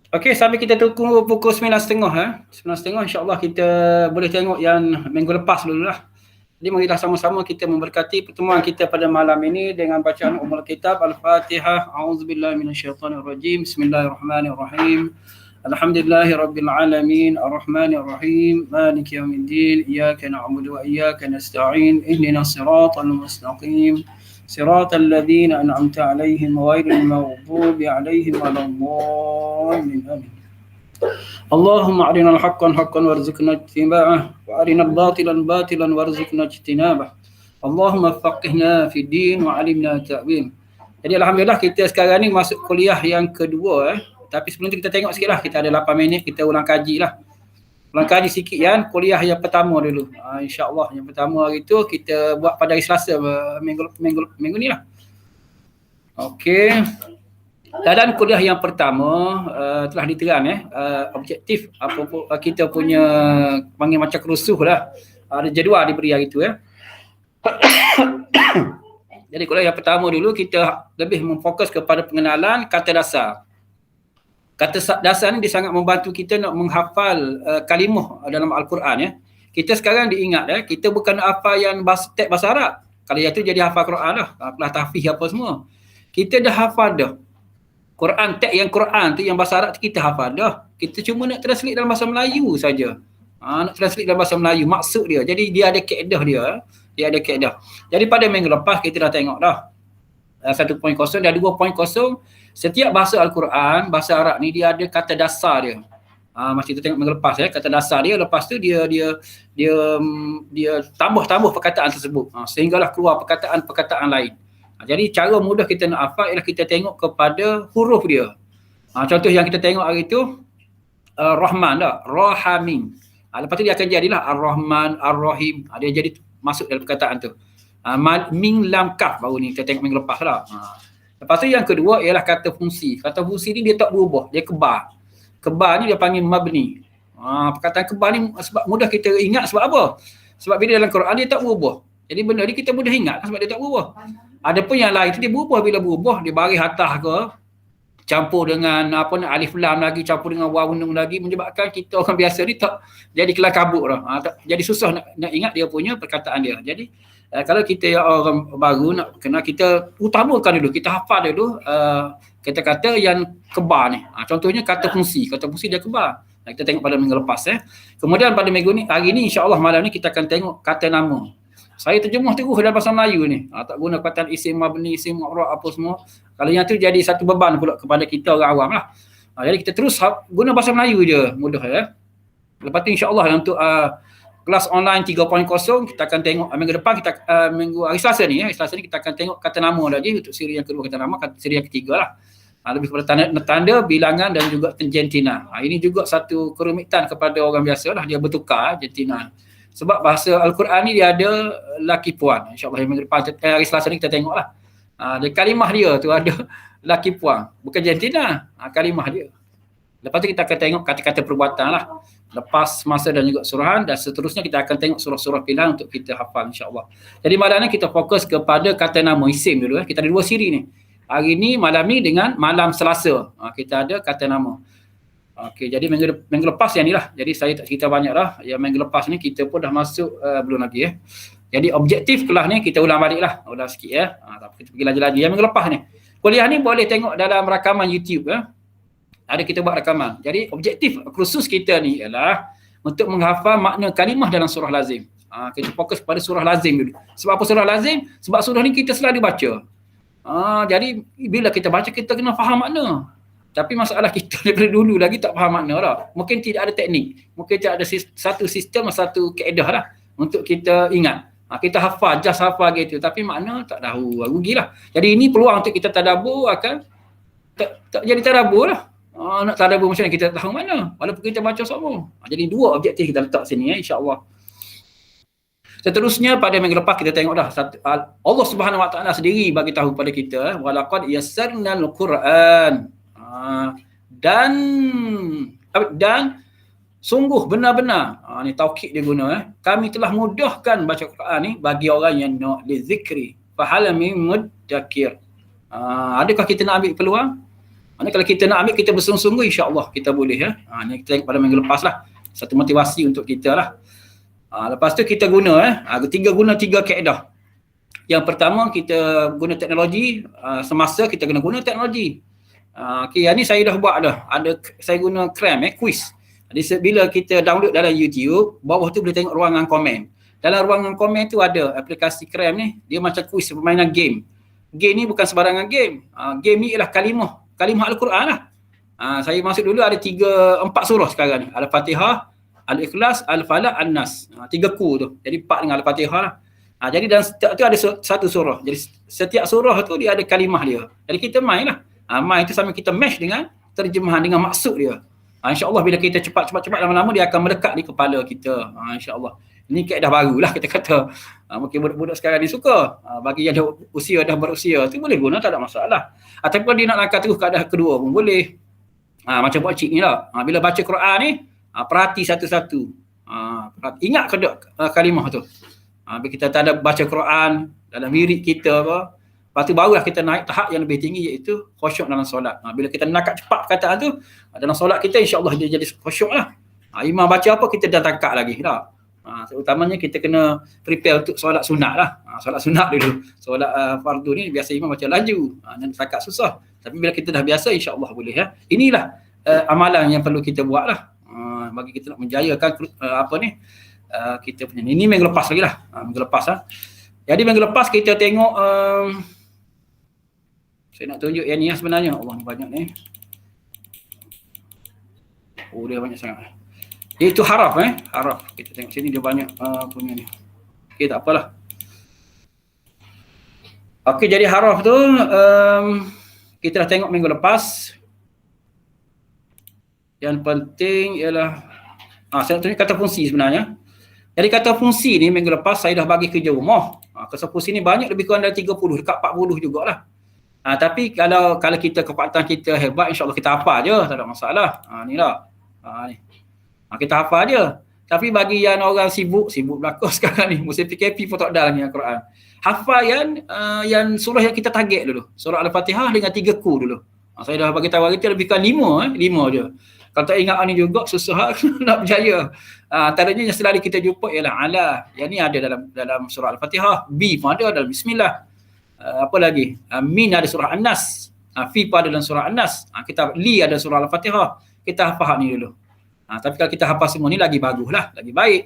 Okey, sambil kita tunggu pukul 9.30 9.30 insya-Allah kita boleh tengok yang minggu lepas dululah. Jadi marilah sama-sama kita memberkati pertemuan kita pada malam ini dengan bacaan Ummul Kitab Al-Fatihah. A'udzubillahi minasyaitonirrajim. Bismillahirrahmanirrahim. Alhamdulillahirabbil alamin, arrahmanir rahim, maliki yaumiddin, iyyaka na'budu wa iyyaka nasta'in, ihdinas siratal mustaqim. صراط الذين أنعمت عليهم غير المغضوب عليهم ولا الضالين آمين. اللهم أرنا الحق حقا وارزقنا اتباعه وأرنا الباطل باطلا وارزقنا اجتنابه. اللهم فقهنا في الدين وعلمنا تأويل. Jadi alhamdulillah kita sekarang ni masuk kuliah yang kedua Tapi sebelum tu kita tengok sikit lah, kita ada 8 minit kita ulang kaji lah. Ulang kaji sikit yang kuliah yang pertama dulu. InsyaAllah yang pertama hari tu kita buat pada hari Selasa minggu ni lah. Okey. Keadaan kuliah yang pertama telah diterang objektif apa kita punya panggil macam kerusuh lah. Ada jadual diberi hari tu Jadi kuliah yang pertama dulu kita lebih memfokus kepada pengenalan kata dasar. Kata dasar ni dia sangat membantu kita nak menghafal kalimah dalam Al-Quran Kita sekarang diingat kita bukan hafal yang teks bahasa Arab. Kalau yang tu jadi hafal Quran lah. Kelas tahfiz apa semua. Kita dah hafal dah. Quran, teks yang Quran tu yang bahasa Arab tu kita hafal dah. Kita cuma nak translate dalam bahasa Melayu saja. Nak translate dalam bahasa Melayu maksud dia. Jadi dia ada kaedah dia. Dia ada kaedah. Jadi pada minggu lepas kita dah tengok dah 1.0 dan 2.0. Setiap bahasa Al-Quran, bahasa Arab ni dia ada kata dasar dia. Macam kita tengok minggu lepas kata dasar dia, lepas tu dia tambah perkataan tersebut. Sehinggalah keluar perkataan-perkataan lain. Jadi cara mudah kita nak hafal ialah kita tengok kepada huruf dia. Contoh yang kita tengok hari tu Rahman dah, Rahamim. Lepas tu dia akan jadilah Ar-Rahman, Ar-Rahim. Dia jadi masuk dalam perkataan tu. Min lam kaf baru ni kita tengok minggu lepas lah. Lepas tu yang kedua ialah kata fungsi. Kata fungsi ni dia tak berubah, dia kebar. Kebar ni dia panggil mabni. Perkataan kebar ni sebab mudah kita ingat sebab apa? Sebab bila dalam Quran dia tak berubah. Jadi benda ni kita mudah ingat sebab dia tak berubah. Ada pun yang lain tu dia berubah, bila berubah dia baris atas ke, campur dengan alif lam lagi, campur dengan waw nun lagi, menyebabkan kita orang biasa ni tak jadi kelam kabut dah. Jadi susah nak ingat dia punya perkataan dia. Jadi kalau kita orang baru nak kena kita utamakan dulu, kita hafal dulu kata-kata yang kebar ni. Contohnya kata fungsi dia kebar. Kita tengok pada minggu lepas Kemudian pada minggu ni, hari ni insya-Allah malam ni kita akan tengok kata nama. Saya terjemah terus dalam bahasa Melayu ni. Tak guna perkataan isim mabni, isim mu'rab apa semua. Kalau yang tu jadi satu beban pula kepada kita orang awam lah. Jadi kita terus guna bahasa Melayu je, mudah Lepas tu insya-Allah untuk kelas online 3.0 kita akan tengok minggu depan minggu hari Selasa ni kita akan tengok kata nama lagi untuk siri yang kedua kata nama, siri yang ketiga lah. Lebih kepada tanda, bilangan dan juga jentina. Ini juga satu kerumitan kepada orang biasa lah, dia bertukar jentina. Sebab bahasa Al-Quran ni dia ada laki puan. InsyaAllah minggu depan hari Selasa ni kita tengok lah. Dia kalimah dia tu ada laki puan, bukan jentina, kalimah dia. Lepas tu kita akan tengok kata-kata perbuatan lah. Lepas masa dan juga surahan, dan seterusnya kita akan tengok surah-surah pilihan untuk kita hafal insya-Allah. Jadi malam ni kita fokus kepada kata nama isim dulu Kita ada dua siri ni. Hari ni malam ni dengan malam Selasa. Kita ada kata nama. Okey, jadi minggu lepas yang ni lah. Jadi saya tak cerita banyak dah. Yang minggu lepas ni kita pun dah masuk belum lagi Jadi objektif kelas ni kita ulang balik lah. Ulang sikit kita pergi lagi-lagi. Yang minggu lepas ni. Kuliah ni boleh tengok dalam rakaman YouTube Ada kita buat rakaman. Jadi objektif khusus kita ni ialah untuk menghafal makna kalimah dalam surah lazim. Kita fokus pada surah lazim dulu. Sebab apa surah lazim? Sebab surah ni kita selalu baca. Jadi bila kita baca kita kena faham makna. Tapi masalah kita daripada dulu lagi tak faham makna dah. Mungkin tidak ada teknik. Mungkin tidak ada satu sistem, satu kaedah lah untuk kita ingat. Kita hafal, just hafal gitu. Tapi makna tak tahu. Rugilah. Jadi ini peluang untuk kita tadabbur akan tak jadi tadabbur lah. Nak tadabbur macam mana kita tahu mana. Walaupun kita baca sama. Jadi dua objektif kita letak sini insya-Allah. Seterusnya pada minggu lepas kita tengok dah Allah Subhanahu Wa Taala sendiri bagi tahu pada kita walaqad yassarnal Quran. Dan sungguh benar-benar ni taukid dia guna kami telah mudahkan baca Quran ni bagi orang yang nak lizikri fa hal min mudakkir. Adakah kita nak ambil peluang? Maknanya kalau kita nak ambil, kita bersungguh-sungguh, insya-Allah kita boleh ya. Ni kita tengok pada minggu lepas lah. Satu motivasi untuk kita lah. Lepas tu kita guna tiga kaedah. Yang pertama, kita guna teknologi. Semasa kita kena guna teknologi. Okay, yang ni saya dah buat dah. Saya guna Cram, quiz. Jadi bila kita download dalam YouTube, bawah tu boleh tengok ruangan komen. Dalam ruangan komen tu ada aplikasi Cram ni, dia macam quiz permainan game. Game ni bukan sebarangan game. Game ni ialah kalimah Al-Quran lah. Saya masuk dulu ada 4 surah sekarang ni. Al-Fatihah, Al-Ikhlas, Al-Falaq, An-Nas. 3 ku tu. Jadi 4 dengan Al-Fatihah lah. Jadi dalam setiap tu ada satu surah. Jadi setiap surah tu dia ada kalimah dia. Jadi kita main lah. Main tu sambil kita match dengan terjemahan, dengan maksud dia. InsyaAllah bila kita cepat lama-lama dia akan melekat di kepala kita. InsyaAllah. Ini kaedah barulah kita kata. Mungkin budak-budak sekarang ni suka. Bagi yang dah berusia tu boleh guna, tak ada masalah. Ataupun dia nak langkah terus keadaan kedua pun boleh. Macam buat cik ni lah. Bila baca Quran ni, perhati satu-satu. Ingat kalimah tu. Bila kita tak ada baca Quran dalam wirid kita apa, lepas tu barulah kita naik tahap yang lebih tinggi, iaitu khusyuk dalam solat. Bila kita nak cepat perkataan tu, dalam solat kita insya-Allah dia jadi khusyuk lah. Imam baca apa, kita dah tangkap lagi tak? Terutamanya kita kena prepare untuk solat sunat lah. Solat sunat dulu. Solat fardu ni biasa imam baca laju. Dan tangkap susah. Tapi bila kita dah biasa, insya-Allah boleh ya. Inilah amalan yang perlu kita buat lah. Bagi kita nak menjayakan kita punya ni. Ini minggu lepas lagi lah. Minggu lepas lah. Jadi minggu lepas kita tengok saya nak tunjuk yang ni sebenarnya. Allah ni banyak ni. Dia banyak sangat. Itu haraf haraf. Kita tengok sini dia banyak punya ni. Okey, tak apalah. Okey, jadi haraf tu kita dah tengok minggu lepas. Yang penting ialah saya nak tunjuk kata fungsi sebenarnya. Jadi kata fungsi ni minggu lepas saya dah bagi kerja rumah. Kata fungsi ni banyak, lebih kurang dari 30, dekat 40 jugalah. Tapi kalau kita kepakaran kita hebat, insya-Allah kita hafal je, tak ada masalah. Ni lah. Ni. Kita hafal dia. Tapi bagi yang orang sibuk belakang sekarang ni, musim PKP pun tak ada ni Al-Quran. Hafal yang surah yang kita target dulu. Surah Al-Fatihah dengan 3 ku dulu. Saya dah bagi tahu hari tu lebih kurang 5 je. Kalau tak ingat ni juga susah nak berjaya. Antaranya yang selalu kita jumpa ialah ala. Yang ni ada dalam surah Al-Fatihah. B pun ada dalam Bismillah. Apa lagi? Min ada surah An-Nas. Fi pun ada dalam surah An-Nas. Kita li ada surah Al-Fatihah. Kita hafal ni dulu. Tapi kalau kita hafal semua ni lagi baguslah, lagi baik.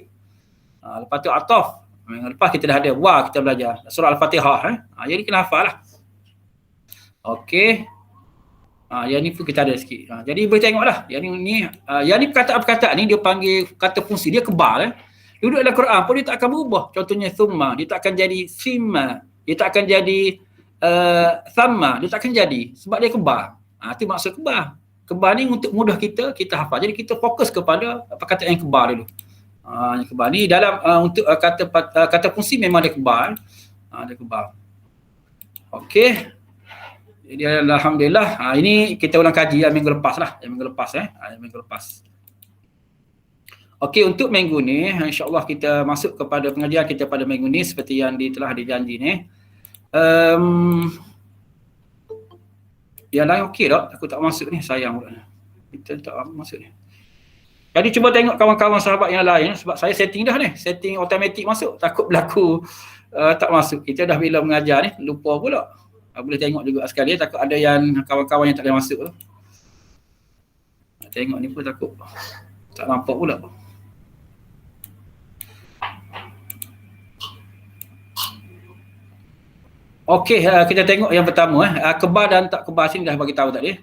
Lepas tu ataf. Lepas kita dah ada kita belajar surah Al-Fatihah. Jadi kena hafal lah. Okey. Yang ni pun kita ada sikit. Jadi boleh tengoklah. Yang ni perkataan-perkataan ni dia panggil kata fungsi, dia kebal. Duduk dalam Quran pun dia tak akan berubah. Contohnya thumma, dia tak akan jadi thimma. Dia tak akan jadi thamma, dia tak akan jadi sebab dia kebal. Itu maksud kebal. Kebal ni untuk mudah kita hafal. Jadi kita fokus kepada perkataan yang kebal dulu. Yang kebal ni dalam untuk kata fungsi memang dia kebal. Dia kebal. Okey. Jadi alhamdulillah, ini kita ulang kaji minggu lepas lah. Minggu lepas. Okey, untuk minggu ni insya-Allah kita masuk kepada pengajian kita pada minggu ni seperti yang telah dijanji ni. Yang lain okey tak? Aku tak masuk ni, sayang pula. Kita tak masuk ni. Jadi cuba tengok kawan-kawan sahabat yang lain, sebab saya setting dah ni. Setting automatik masuk, takut berlaku tak masuk. Kita dah bila mengajar ni, lupa pula. Boleh tengok juga sekali, takut ada yang kawan-kawan yang tak boleh masuk tu. Tengok ni pun takut tak nampak pula. Okey, kita tengok yang pertama kebal dan tak kebal sini dah bagi tahu tadi.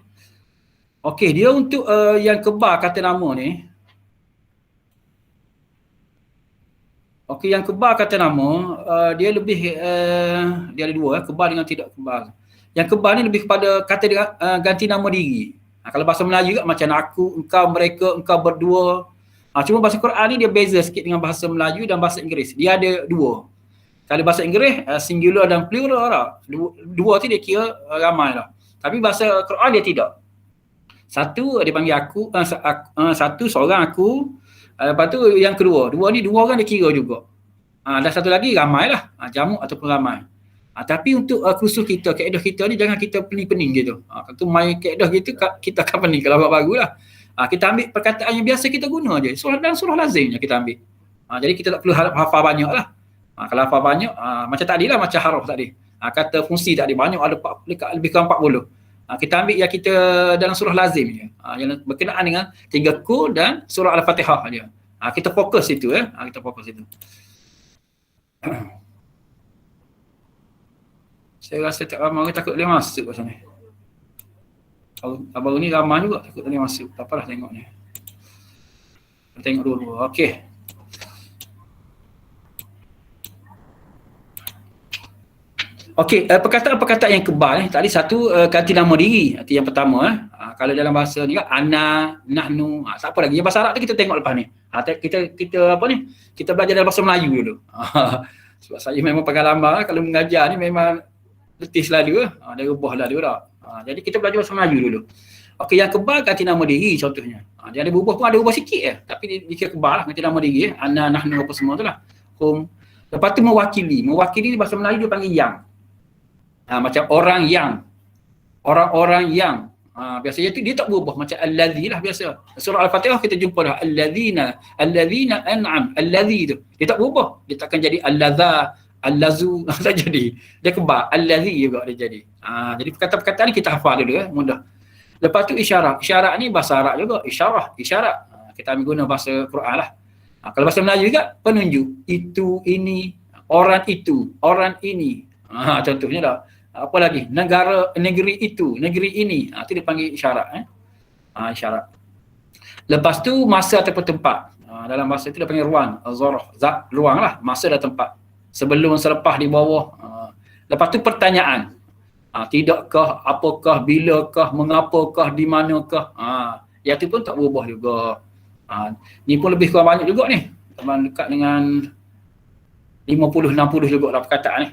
Okey, dia untuk yang kebal kata nama ni. Okey, yang kebal kata nama dia lebih dia ada dua, kebal dengan tidak kebal. Yang kebal ni lebih kepada kata ganti nama diri. Kalau bahasa Melayu kat macam aku, engkau, mereka, engkau berdua. Cuma bahasa Quran ni dia beza sikit dengan bahasa Melayu dan bahasa Inggeris. Dia ada dua. Kalau bahasa Inggeris singular dan plural lah. Dua tu dia kira ramai lah. Tapi bahasa Quran dia tidak. Satu dia panggil aku, satu seorang aku. Lepas tu yang kedua, dua ni dua orang dia kira juga. Dan satu lagi ramai lah, jamak ataupun ramai. Tapi untuk kursus kita, kaedah kita ni jangan kita pening-pening gitu. Kalau main kaedah gitu kita akan pening kalau buat barulah. Kita ambil perkataan yang biasa kita guna je. Surah lazimnya kita ambil. Jadi kita tak perlu hafal banyak lah. Kalau hafal banyak, macam tadi lah, macam haruf tadi. Kata fungsi tadi banyak, ada lebih kurang 40. Kita ambil yang kita dalam surah lazim je. Yang berkenaan dengan 3 kul dan surah Al-Fatihah je. Kita fokus situ kita fokus situ. Saya rasa tak ramai orang takut dia masuk pasal ni. Baru ni ramai juga takut dia masuk. Tak apalah tengok ni. Tengok dulu. Okey. Okey, perkataan-perkataan yang kebal tadi satu ganti nama diri. Arti yang pertama kalau dalam bahasa ni kan ana, nahnu, tak apa lagi. Yang bahasa Arab tu kita tengok lepas ni. Kita apa ni? Kita belajar dalam bahasa Melayu dulu. Sebab saya memang pengalaman kalau mengajar ni memang letih selalu dia rubah lah dia tak. Jadi kita belajar bahasa Melayu dulu. Okey, yang kebal ganti nama diri contohnya. Dia ada berubah pun ada ubah sikit tapi dia kira kebal lah ganti nama diri ana, nahnu apa semua tu lah. Lepas tu mewakili. Mewakili bahasa Melayu dia panggil yang. Macam orang yang, orang-orang yang. Biasanya tu dia tak berubah macam allazi lah biasa. Surah Al-Fatihah kita jumpa dah allazina an'am, allazi tu. Dia tak berubah. Dia takkan jadi allaza, allazu tak jadi. Dia kebal, allazi juga dia jadi. Jadi perkataan-perkataan ni kita hafal dulu mudah. Lepas tu isyarat. Isyarat ni bahasa Arab juga, isyarat. Kita ambil guna bahasa Quran lah. Kalau bahasa Melayu juga penunjuk. Itu, ini, orang itu, orang ini. Contohnya dah. Apa lagi? Negeri itu, negeri ini. Itu dia panggil isyarat. Isyarat. Lepas tu masa ataupun tempat. Dalam bahasa itu dia panggil ruang. Zarah, ruang lah. Masa dan tempat. Sebelum, selepas, di bawah. Lepas tu pertanyaan. Tidakkah, apakah, bilakah, mengapakah, di manakah. Yang tu pun tak berubah juga. Ni pun lebih kurang banyak juga ni. Teman dekat dengan 50-60 juga lah perkataan ni.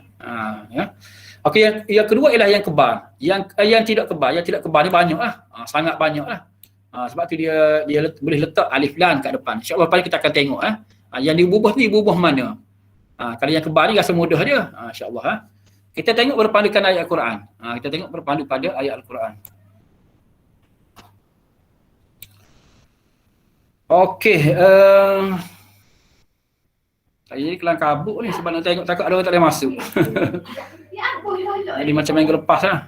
Ya. Okey, yang kedua ialah yang kebal. Yang tidak kebal ni banyak lah. Sangat banyak lah. Sebab tu dia boleh letak alif lam kat depan. InsyaAllah lepas ni kita akan tengok. Yang diubah ni diubah mana. Kalau yang kebal ni rasa mudah dia. InsyaAllah. Kita tengok berpandukan ayat Al-Quran. Kita tengok berpandu pada ayat Al-Quran. Okey. Saya jadi kelang kabut ni sebab nak tengok takut ada orang tak boleh masuk. Jadi macam minggu lepas lah.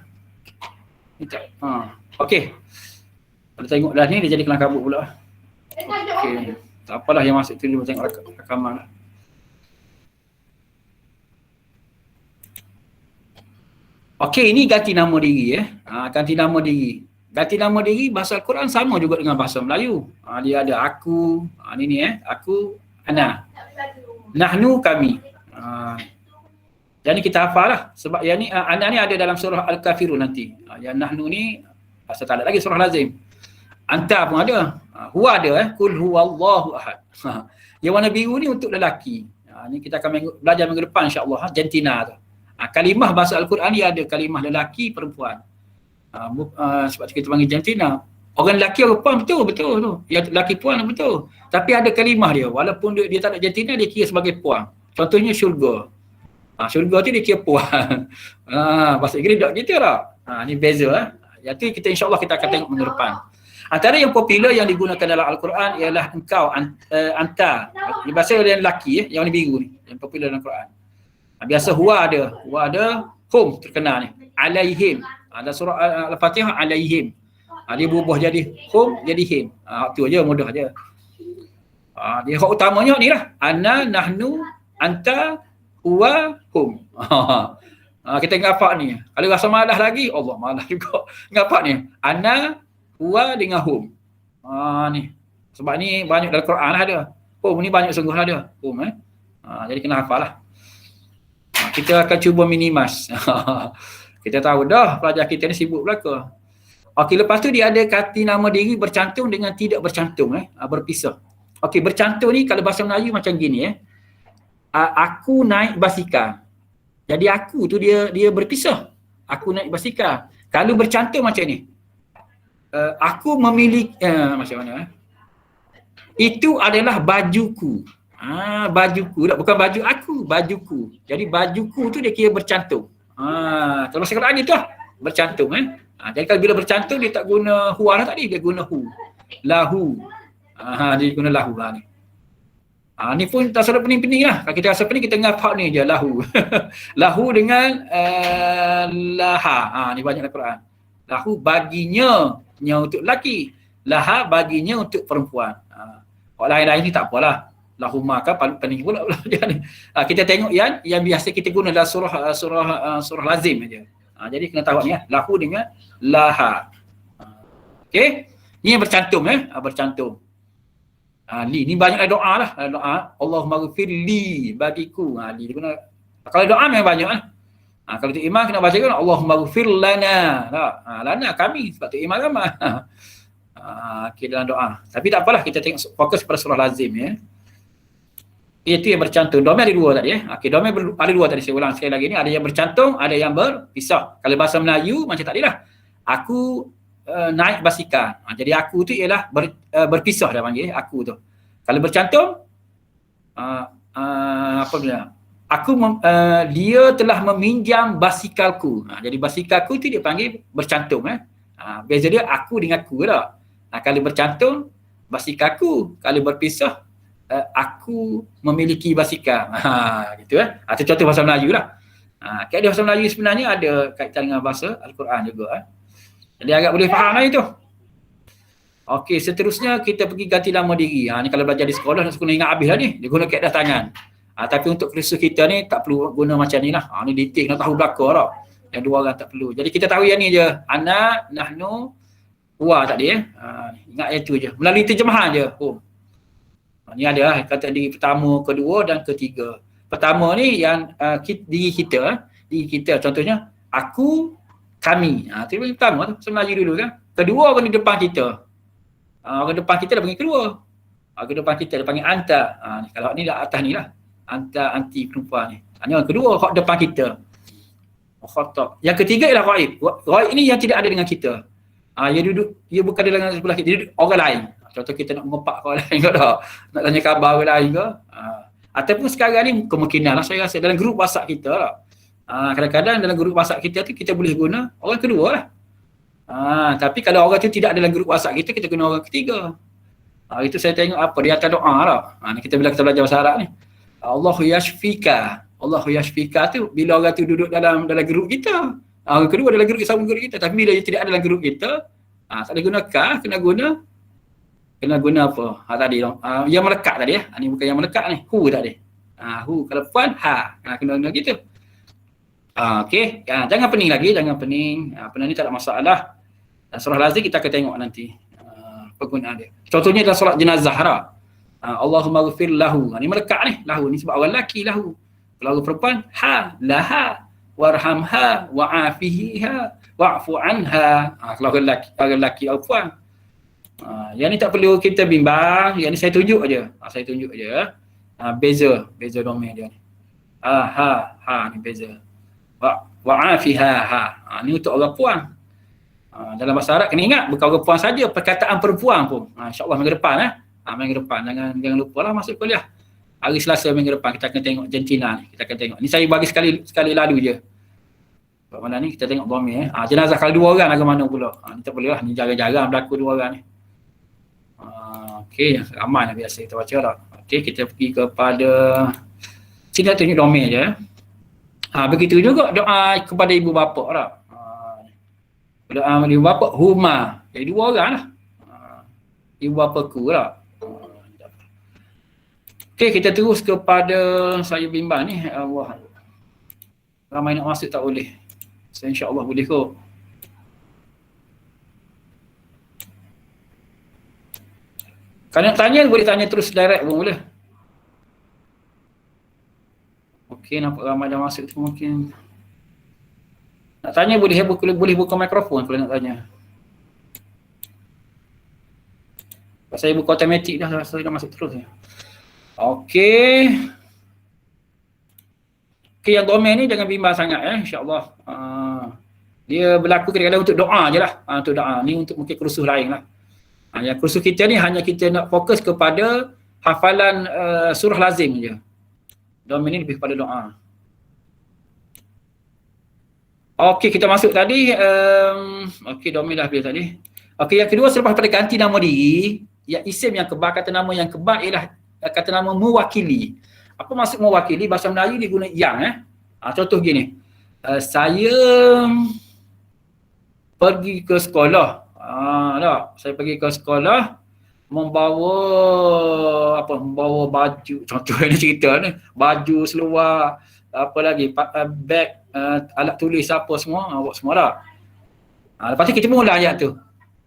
Okey. Kalau tengok dah ni dia jadi kelang kabut pula. Okey. Tak apalah yang masuk tu dia tengok rakaman lah. Okey, ini ganti nama diri ganti nama diri. Ganti nama diri bahasa Al-Quran sama juga dengan bahasa Melayu. Dia ada aku, ni aku, ana. Nahnu kami. Jadi kita hafal lah. Sebab yang ni, ana ni ada dalam surah Al-Kafirun nanti. Yang nahnu ni, pasal tak ada lagi surah lazim. Anta pun ada. Huwa ada Kul huwallahu ahad. Yang warna biru ni untuk lelaki. Ni kita akan belajar minggu depan insyaAllah. Jantina tu. Kalimah bahasa Al-Quran ni ada kalimah lelaki, perempuan. Sebab tu kita panggil jantina. Orang lelaki orang perempuan betul tu. Yang lelaki puan betul. Tapi ada kalimah dia. Walaupun dia tak ada jantina, dia kira sebagai puan. Contohnya syurga. Syurga tu dia kira puan. Bahasa Inggeris tak gitu tak? Ni beza. Yang tu kita insyaAllah kita akan tengok minggu depan. Antara yang popular yang digunakan dalam Al-Quran ialah engkau, anta. Ini bahasa yang lelaki yang warna biru ni. Yang popular dalam Al-Quran. Biasa huwa ada, hum terkenal ni. Alaihim. Ada surah Al-Fatihah alaihim. Dia berubah jadi hum jadi him. Tu aja mudah aja. Dia hak utamanya ni lah. Ana, nahnu, anta, huwa, hum. Kita ngafak ni. Kalau rasa malas lagi, Allah malas juga. Ngafak ni. Ana, huwa dengan hum. Ni. Sebab ni banyak dalam Quran lah ada. Hum ni banyak sungguh lah ada. Hum jadi kena hafal lah. Kita akan cuba minimas. Kita tahu dah pelajar kita ni sibuk belaka. Okey, lepas tu dia ada kata nama diri bercantum dengan tidak bercantum berpisah. Okey, bercantum ni kalau bahasa Melayu macam gini aku naik basikal. Jadi aku tu dia berpisah. Aku naik basikal. Kalau bercantum macam ni. Aku memiliki macam mana itu adalah bajuku. Bajuku tak, bukan baju aku, bajuku. Jadi bajuku tu dia kira bercantum. Kalau bahasa Quran itu lah, bercantum jadi kalau bila bercantum dia tak guna huwa lah tadi, dia guna hu. Lahu. Dia guna lahu lah ni. Ni pun tak salah pening-pening lah. Kalau kita rasa pening, kita ngafak ni je, lahu. Lahu dengan laha. Ni banyak dalam Quran. Lahu baginya, nya untuk lelaki. Laha baginya untuk perempuan. Orang lain-lain ni tak apalah. Lahuma kan pening pula. Kita tengok yang biasa kita guna dalam surah lazim aja. Jadi kena tahu ni lahu dengan laha. Okey. Ni yang bercantum bercantum. Ni banyaklah doa lah. Doa Allahumma ghfir li bagiku. Li guna. Kalau doa memang banyak lah. Kalau tu imam kena baca kan Allahumma ghfir lana. Lana kami sebab tu imam ramai. Okay, dalam doa. Tapi tak apalah, kita tengok fokus pada surah lazim Itu yang bercantum. Domain ada dua tadi Okay, domain ada dua tadi, saya ulang sekali lagi ni. Ada yang bercantum, ada yang berpisah. Kalau bahasa Melayu macam tadi lah. Aku naik basikal. Jadi aku tu ialah berpisah dah panggil aku tu. Kalau bercantum apa dia? Dia telah meminjam basikalku. Jadi basikalku tu dia panggil bercantum beza dia aku dengan aku lah. Kalau bercantum basikalku, kalau berpisah aku memiliki basikal. Gitu Itu contoh bahasa Melayu lah. Kaedah bahasa Melayu sebenarnya ada kaitan dengan bahasa Al-Quran juga Jadi agak boleh faham lah itu. Okey, seterusnya kita pergi ganti nama diri. Ni kalau belajar di sekolah nak kena ingat habis lah ni. Dia guna kaedah tangan. Tapi untuk kursus kita ni tak perlu guna macam ni lah. Ni detail nak tahu belakang lah. Yang dua orang tak perlu. Jadi kita tahu yang ni je. Ana, nahnu, huwa tadi ingat yang tu je. Melalui terjemahan je. Ni ada lah kata diri pertama, kedua dan ketiga. Pertama ni yang diri kita. Diri kita contohnya aku, kami. Itu yang pertama tu. Sebenarnya dulu kan. Kedua orang di depan kita. Orang depan kita dah panggil kedua. Orang depan kita dia panggil anta. Kalau ni dah atas ni lah. Anta, anti perempuan ni. Ini orang kedua orang depan kita. Yang ketiga ialah ghaib. Ghaib ni yang tidak ada dengan kita. Dia duduk, dia bukan dengan sebelah kita. Dia duduk orang lain. Contoh kita nak mengepak ke orang lain ke tak? Nak tanya khabar orang lain ke? Ataupun sekarang ni kemungkinan lah saya rasa dalam grup WhatsApp kita lah. Kadang-kadang dalam grup WhatsApp kita tu kita boleh guna orang kedua lah. Tapi kalau orang tu tidak dalam grup WhatsApp kita, kita guna orang ketiga. Itu saya tengok apa di atas doa lah. Bila kita belajar bahasa Arab ni. Allahu yashfika. Allahu yashfika tu bila orang tu duduk dalam grup kita. Orang kedua dalam grup sama grup kita. Tapi bila dia tidak ada dalam grup kita, tak ada guna kah, kena guna apa? Tadi yang melekat tadi Ni bukan yang melekat ni. Hu tadi. Hu kalau puan kena guna gitu. Okey. Jangan pening lagi, jangan pening. Benda ni tak ada masalah. Surah lazim kita akan tengok nanti penggunaan dia. Contohnya dalam solat jenazah lah. Allahumma ghfir lahu. Ni melekat ni. Lahu ni sebab orang lelaki lahu. Kalau orang perempuan laha warhamha wa'afiha wa'fu anha. Kalau orang lelaki orang perempuan. Yang ni tak perlu kita bimbang. Yang ni saya tunjuk aja. Saya tunjuk aja. Beza domain dia ni. Ni beza. Wa'afiha ni untuk orang puan. Dalam bahasa Arab kena ingat bukan orang puan saja, perkataan perempuan pun. InsyaAllah minggu depan minggu depan jangan lupalah masuk kuliah. Hari Selasa minggu depan kita akan tengok jantina ni. Kita akan tengok. Ni saya bagi sekali lalu je. Sebab mana ni kita tengok domain jenazah kalau dua orang lagu mana pula. Ni tak boleh lah. Ni jarang-jarang berlaku dua orang ni. Okey, ramai lah biasa kita baca lah. Okey, kita pergi kepada sini nak tunjuk domain je. Begitu juga doa kepada ibu bapa lah. Doa ibu bapa huma. Jadi dua orang lah. Ibu bapa ku lah. Okey, kita terus kepada saya bimbang ni. Allah. Ramai nak masuk tak boleh. Saya insya-Allah boleh kot. Kalau nak tanya boleh tanya terus direct pun boleh. Okey, nampak ramai dah masuk tu mungkin. Nak tanya boleh buka mikrofon kalau nak tanya. Saya buka automatik dah, saya dah masuk terus. Okey. Okey, yang domain ni jangan bimbang sangat insya-Allah. Dia berlaku kadang-kadang untuk doa je lah. Untuk doa. Ni untuk mungkin kursus lain lah. Yang kursus kita ni hanya kita nak fokus kepada hafalan surah lazim je. Domain ni lebih kepada doa. Okey, kita masuk tadi. Okey, Domil dah bila tadi. Okey, yang kedua selepas pada ganti nama diri, yang isim yang kebal, kata nama yang kebal ialah kata nama mewakili. Apa maksud mewakili? Bahasa Melayu dia guna yang. Contoh gini. Saya pergi ke sekolah. Saya pergi ke sekolah membawa baju, contoh ni cerita ni, baju, seluar, apa lagi, beg, alat tulis apa semua, bawa semua dah. Lepas tu kita mula ayat tu.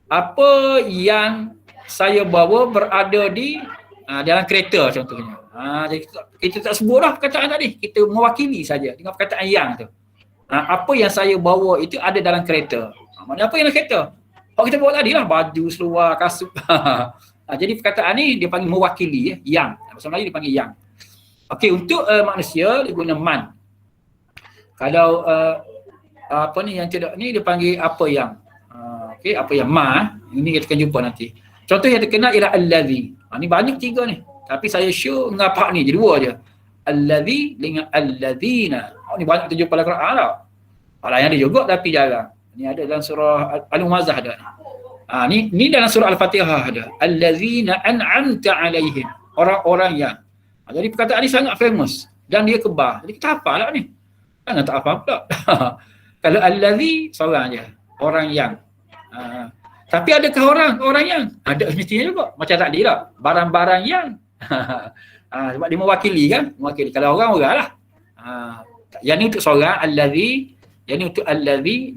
Apa yang saya bawa berada di dalam kereta contohnya. Jadi kita tak sebut dah perkataan tadi, kita mewakili saja dengan perkataan yang tu. Apa yang saya bawa itu ada dalam kereta. Maksudnya apa yang dalam kereta? Kita bawa tadi lah, baju, seluar, kasut. Jadi perkataan ni dia panggil mewakili, yang. Bahasa Melayu dia panggil yang. Okey, untuk manusia dia guna man. Kalau apa ni yang tidak ni dia panggil apa yang. Okey, apa yang ma, ini kita akan jumpa nanti. Contoh yang terkenal ialah allazi. Ni banyak tiga ni. Tapi saya show ngapak ni je, dua je. Allazi dengan allazina. Ni banyak terjumpa dalam Quran tau. Lain ada juga tapi jarang. Ni ada dalam surah Al-Humazah ada. Ni dalam surah Al-Fatihah ada. Allazina an'amta alaihim. Orang-orang yang. Jadi perkataan ni sangat famous dan dia kebal. Jadi kita hafal lah ni. Jangan tak hafal pula. Kalau allazi seorang je, orang yang. Tapi adakah orang yang? Ada mestinya juga. Macam tadi lah. Barang-barang yang. Sebab dia mewakili kan? Mewakili. Kalau orang lah. Yang ni untuk seorang allazi, yang ni untuk allazi.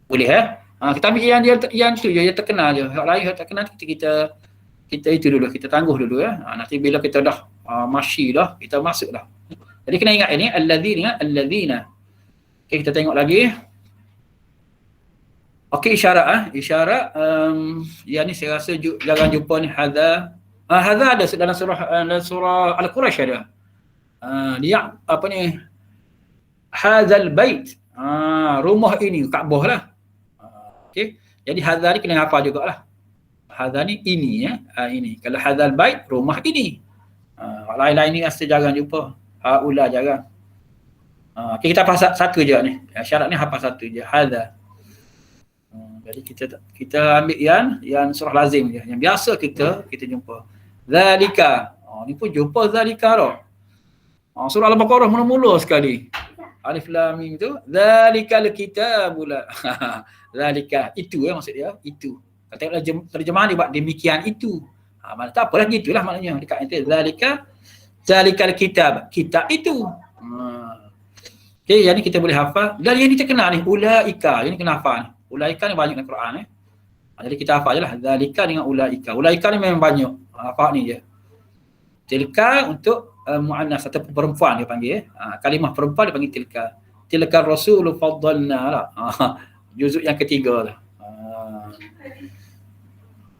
Boleh kita ambil yang tu je, yang terkenal je. Hak lain yang terkenal kita itu dulu, kita tangguh dulu nanti bila kita dah masyi dah, kita masuk dah. Jadi kena ingat ini allazi dengan allazina. Okey, kita tengok lagi. Okey, isyarat yang ni saya rasa jarang jumpa ni. Hadza ada dalam surah Al-Quraisy ada. Dia apa ni? Hadzal bait. Rumah ini, Kaabah lah. Okey. Jadi hadza ni kena hafal jugalah. Hadza ni ini ini. Kalau hadzal bait, rumah ini. Lain-lain ni rasa jarang jumpa. Haula jarang. Okey, kita hafal satu je ni. Syarat ni hafal satu je. Hadza. Jadi kita ambil yang surah lazim je. Yang biasa kita jumpa. Zalika. Ni pun jumpa zalika dah. Surah Al-Baqarah mula-mula sekali. Alif lam mim tu. Zalikal kitabula. Zalika. Itu maksud dia. Itu. Kalau tengoklah terjemahan dia buat demikian itu. Mana tak apalah, gitulah maknanya. Dekat itu. Zalikal kitab. Kitab itu. Okey, yang ni kita boleh hafal. Dan yang ni terkenal ni. Ulaika. Yang ni kena hafal ni. Ulaika ni banyak dalam Quran jadi kita hafal je lah. Zalika dengan ulaika. Ulaika ni memang banyak. Hafal ni je. Tilka untuk mu'annas atau perempuan dia panggil. Kalimah perempuan dia panggil tilka. Tilka rasulu faddalna lah. Juzuk yang ketiga lah.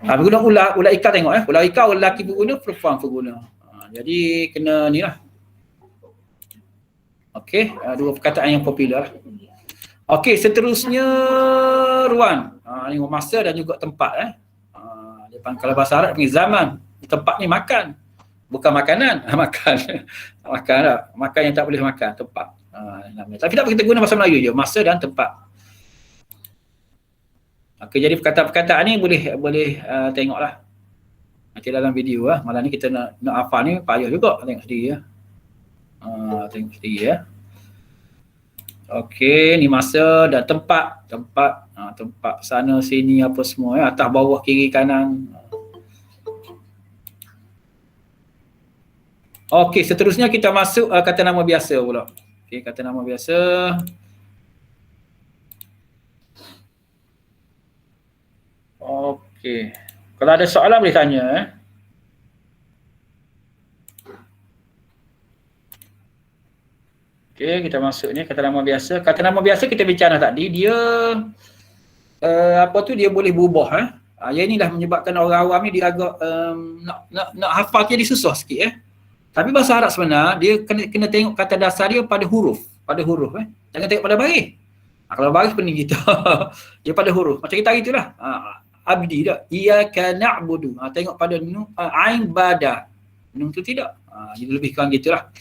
Berguna ulaika tengok ulaika lelaki berguna, perempuan berguna. Jadi kena ni lah. Okey, dua perkataan yang popular lah. Okey, seterusnya ruang. Ni masa dan juga tempat dia panggil, kalau bahasa Arab panggil zaman. Tempat ni makan. Bukan makanan, makan. Makan lah. Makan yang tak boleh makan, tempat. Tapi tak kita guna bahasa Melayu je, masa dan tempat. Okey, jadi perkataan-perkataan ni boleh tengoklah. Nanti dalam video malam ni kita nak hafal ni payah juga, tengok sendiri tengok sendiri Okey, ni masa dan tempat. Tempat sana sini apa semua atas bawah kiri kanan. Okey, seterusnya kita masuk kata nama biasa pula. Okey, kata nama biasa. Okey. Kalau ada soalan boleh tanya Okey, kita masuk ni kata nama biasa. Kata nama biasa kita bincang tadi, dia dia boleh berubah Yang inilah menyebabkan orang awam ni dia agak nak hafal dia susah sikit Tapi bahasa Arab sebenar dia kena tengok kata dasar dia pada huruf, Jangan tengok pada baris. Kalau baris pening kita. Dia pada huruf. Macam kita hari itulah. Abdi dah. Iyyaka na'budu. Tengok pada nun, ain bada. Nun tu tidak. Jadi lebih kurang gitulah.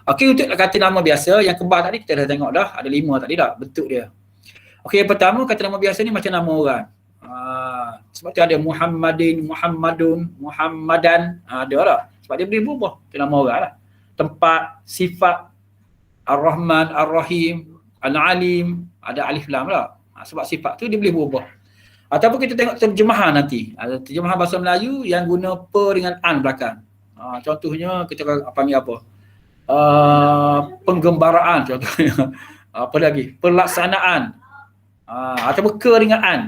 Okey, untuk kata nama biasa yang kembar tadi kita dah tengok dah, ada 5 tadi dah bentuk dia. Okey, yang pertama kata nama biasa ni macam nama orang. Sebab tu ada Muhammadin, Muhammadun, Muhammadan, ada lah. Sebab dia boleh berubah, itu nama orang lah. Tempat, sifat, Ar-Rahman, Ar-Rahim, Al-Alim, ada alif lam lah. Sebab sifat tu dia boleh berubah. Ataupun kita tengok terjemahan nanti. Ada terjemahan bahasa Melayu yang guna per dengan an belakang. Contohnya kita panggil apa? Penggembaraan contohnya. Apa lagi? Pelaksanaan. Ataupun ke dengan an.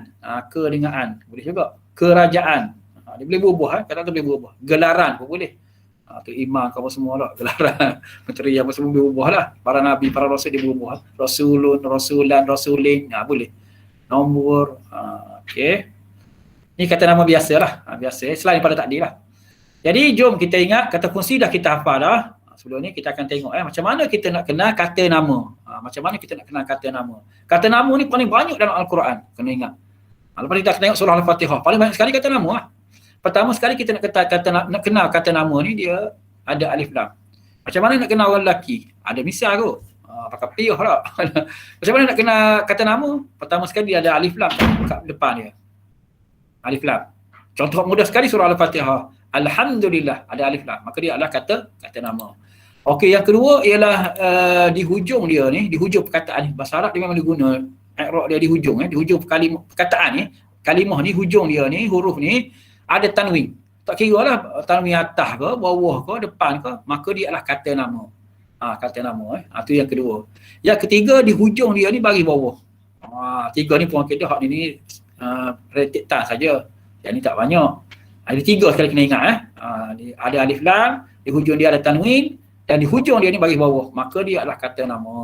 Ke dengan an. Boleh juga. Kerajaan. Dia boleh berubah. Kadang-kadang boleh berubah. Gelaran pun boleh. Tu imam apa semua lah. Gelaran. Menteri apa semua boleh berubah lah. Para nabi, para rasul dia berubah. Rasulun, rasulan, rasulin. Boleh. Nombor. Okey. Ni kata nama biasa lah. Biasa. Selain pada takdir lah. Jadi jom kita ingat kata kunci dah kita hafal dah. Sebelum ni kita akan tengok macam mana kita nak kenal kata nama. Macam mana kita nak kenal kata nama. Kata nama ni paling banyak dalam Al-Quran. Kena ingat. Lepas kita tengok surah Al-Fatihah. Paling banyak sekali kata nama lah. Pertama sekali kita nak kenal kata nama ni dia ada alif lam. Macam mana nak kenal orang lelaki? Ada misal kot. Pakai piyah lah. Macam mana nak kenal kata nama? Pertama sekali dia ada alif lam kat depan dia. Alif lam. Contoh mudah sekali surah Al-Fatihah. Alhamdulillah ada alif lam. Maka dia adalah kata nama. Okey, yang kedua ialah di hujung dia ni, di hujung perkataan ni. Bahasa Arab dia memang diguna i'rab dia di hujung di hujung perkataan ni, kalimah ni hujung dia ni, huruf ni ada tanwin. Tak kira lah tanwin atas ke, bawah ke, depan ke, maka dia adalah kata nama. Kata nama tu yang kedua. Yang ketiga di hujung dia ni bagi bawah. Tiga ni pun kita hak ni rated tan saja. Yang ni tak banyak. Ada 3 sekali kena ingat ada alif lam, di hujung dia ada tanwin dan di hujung dia ni bagi bawah. Maka dia adalah kata nama.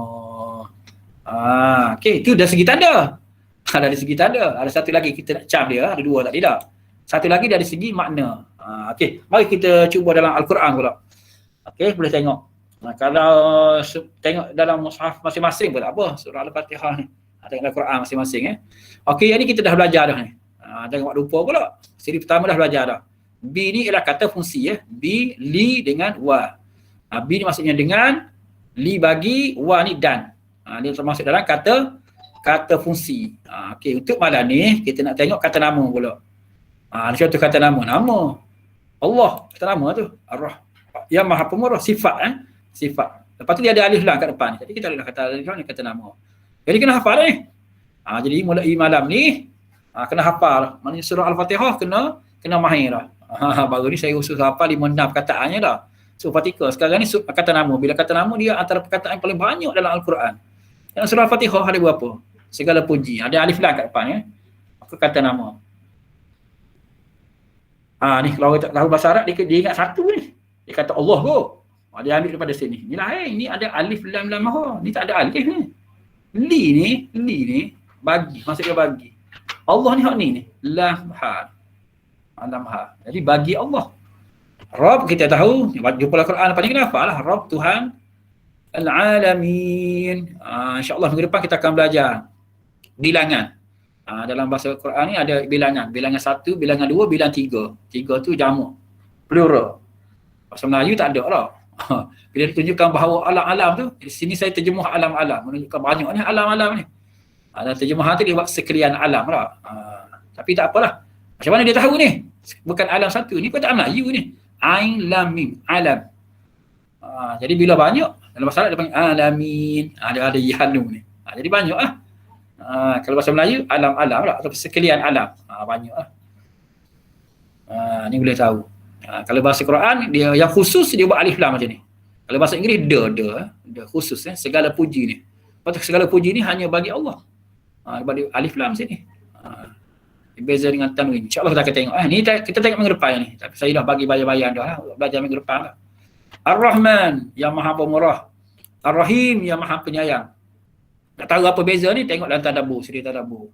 Okey, itu dari segi tanda. Dari segi tanda. Ada satu lagi kita nak cam dia, ada 2 tak tidak. Satu lagi dari segi makna. Okey, mari kita cuba dalam Al-Quran pula. Okey, boleh tengok. Kalau tengok dalam mushaf masing-masing pun tak apa, surah Al-Fatihah ni. Tengok Al-Quran masing-masing Okey, yang ni kita dah belajar dah ni. Jangan buat lupa pula. Siri pertama dah belajar dah. Bi ni ialah kata fungsi Bi, li dengan wa. Bi ni maksudnya dengan, li bagi, wa ni dan. Dia termasuk dalam kata fungsi. Okey, untuk malam ni kita nak tengok kata nama pula. Contoh kata nama. Nama Allah, kata nama tu. Ar-Rah. Yang Maha Pemurah, sifat sifat. Lepas tu dia ada alif lam kat depan. Jadi kita ada kata alif lam ni kata nama. Jadi kena hafal ni. Jadi mulai malam ni kena hafal. Maknanya surah Al-Fatihah kena mahir dah. Baru ni saya khusus hafal 5-6 perkataannya dah. So Fatihah sekarang ni kata nama. Bila kata nama dia antara perkataan paling banyak dalam Al-Quran. Dalam surah Al-Fatihah ada berapa? Segala puji. Ada alif lam kat depan Maka kata nama. Ni kalau orang tak tahu bahasa Arab dia ingat satu ni. Dia kata Allah kot. Dia ambil daripada sini. Ni lain. Ni ada alif lam lam ha. Ni tak ada alif ni. Li ni bagi. Maksud dia bagi. Allah ni hak ni. Lam ha. Lam ha. Jadi bagi Allah. Rabb kita tahu. Jumpa Al-Quran lepas ni kenapa lah. Rabb Tuhan Al-Alamin. InsyaAllah minggu depan kita akan belajar bilangan. Dalam bahasa Al-Quran ni ada bilangan. Bilangan 1, bilangan 2, bilangan 3. 3 tu jamak. Plural. Bahasa Melayu tak ada lah. Bila ditunjukkan bahawa alam-alam tu, di sini saya terjemuh alam-alam. Menunjukkan banyak ni alam-alam ni. Dan terjemahan tu dia buat sekalian alam lah. Tapi tak apalah. Macam mana dia tahu ni? Bukan alam satu. Ni perkataan Melayu ni. Ain, lam, mim. Alam. Jadi bila banyak, dalam bahasa Arab dia panggil alamin. Ada yanu ni. Jadi banyak lah. Kalau bahasa Melayu, alam-alam lah. Atau sekalian alam. Banyak lah. Ni boleh tahu. Kalau bahasa Quran, dia yang khusus dia buat alif lam macam ni. Kalau bahasa Inggeris, the khusus segala puji ni. Lepas segala puji ni hanya bagi Allah. Bagi alif lam sini. Beza dengan tanwin. InsyaAllah kita akan tengok. Ni kita tengok minggu depan ni. Tapi saya dah bagi bayan-bayan dah. Belajar minggu depan lah. Ar-Rahman, yang Maha Pemurah. Ar-Rahim, yang Maha Penyayang. Tak tahu apa beza ni, tengok dalam tadabbur, siri tadabbur.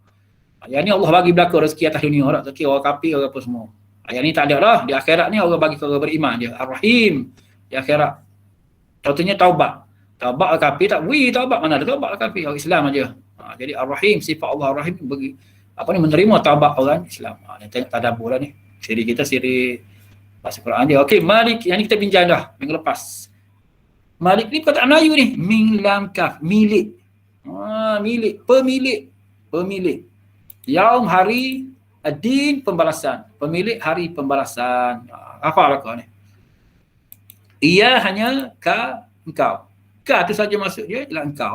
Yang ni Allah bagi belaka rezeki atas dunia. Tak kira orang kafir, orang apa semua. Yang ni tak ada lah. Di akhirat ni Allah bagi orang beriman dia. Ar-Rahim. Di akhirat. Contohnya taubat. Taubat kafir tak? Taubat mana ada taubat kafir? Orang Islam aja. Jadi Ar-Rahim, sifat Allah Ar-Rahim bagi menerima taubat orang Islam. Ni tengok tadabbur lah ni. Siri kita, siri bahasa Quran dia. Okey, mari yang ni kita bincang dah minggu lepas. Malik ni perkataan Melayu ni. Min lam kaf. Milik. Milik. Pemilik. Yaum hari. Ad-din pembalasan. Pemilik hari pembalasan. Hafal kau ni. Ia hanya engkau. Ka tu saja maksud dia ialah engkau.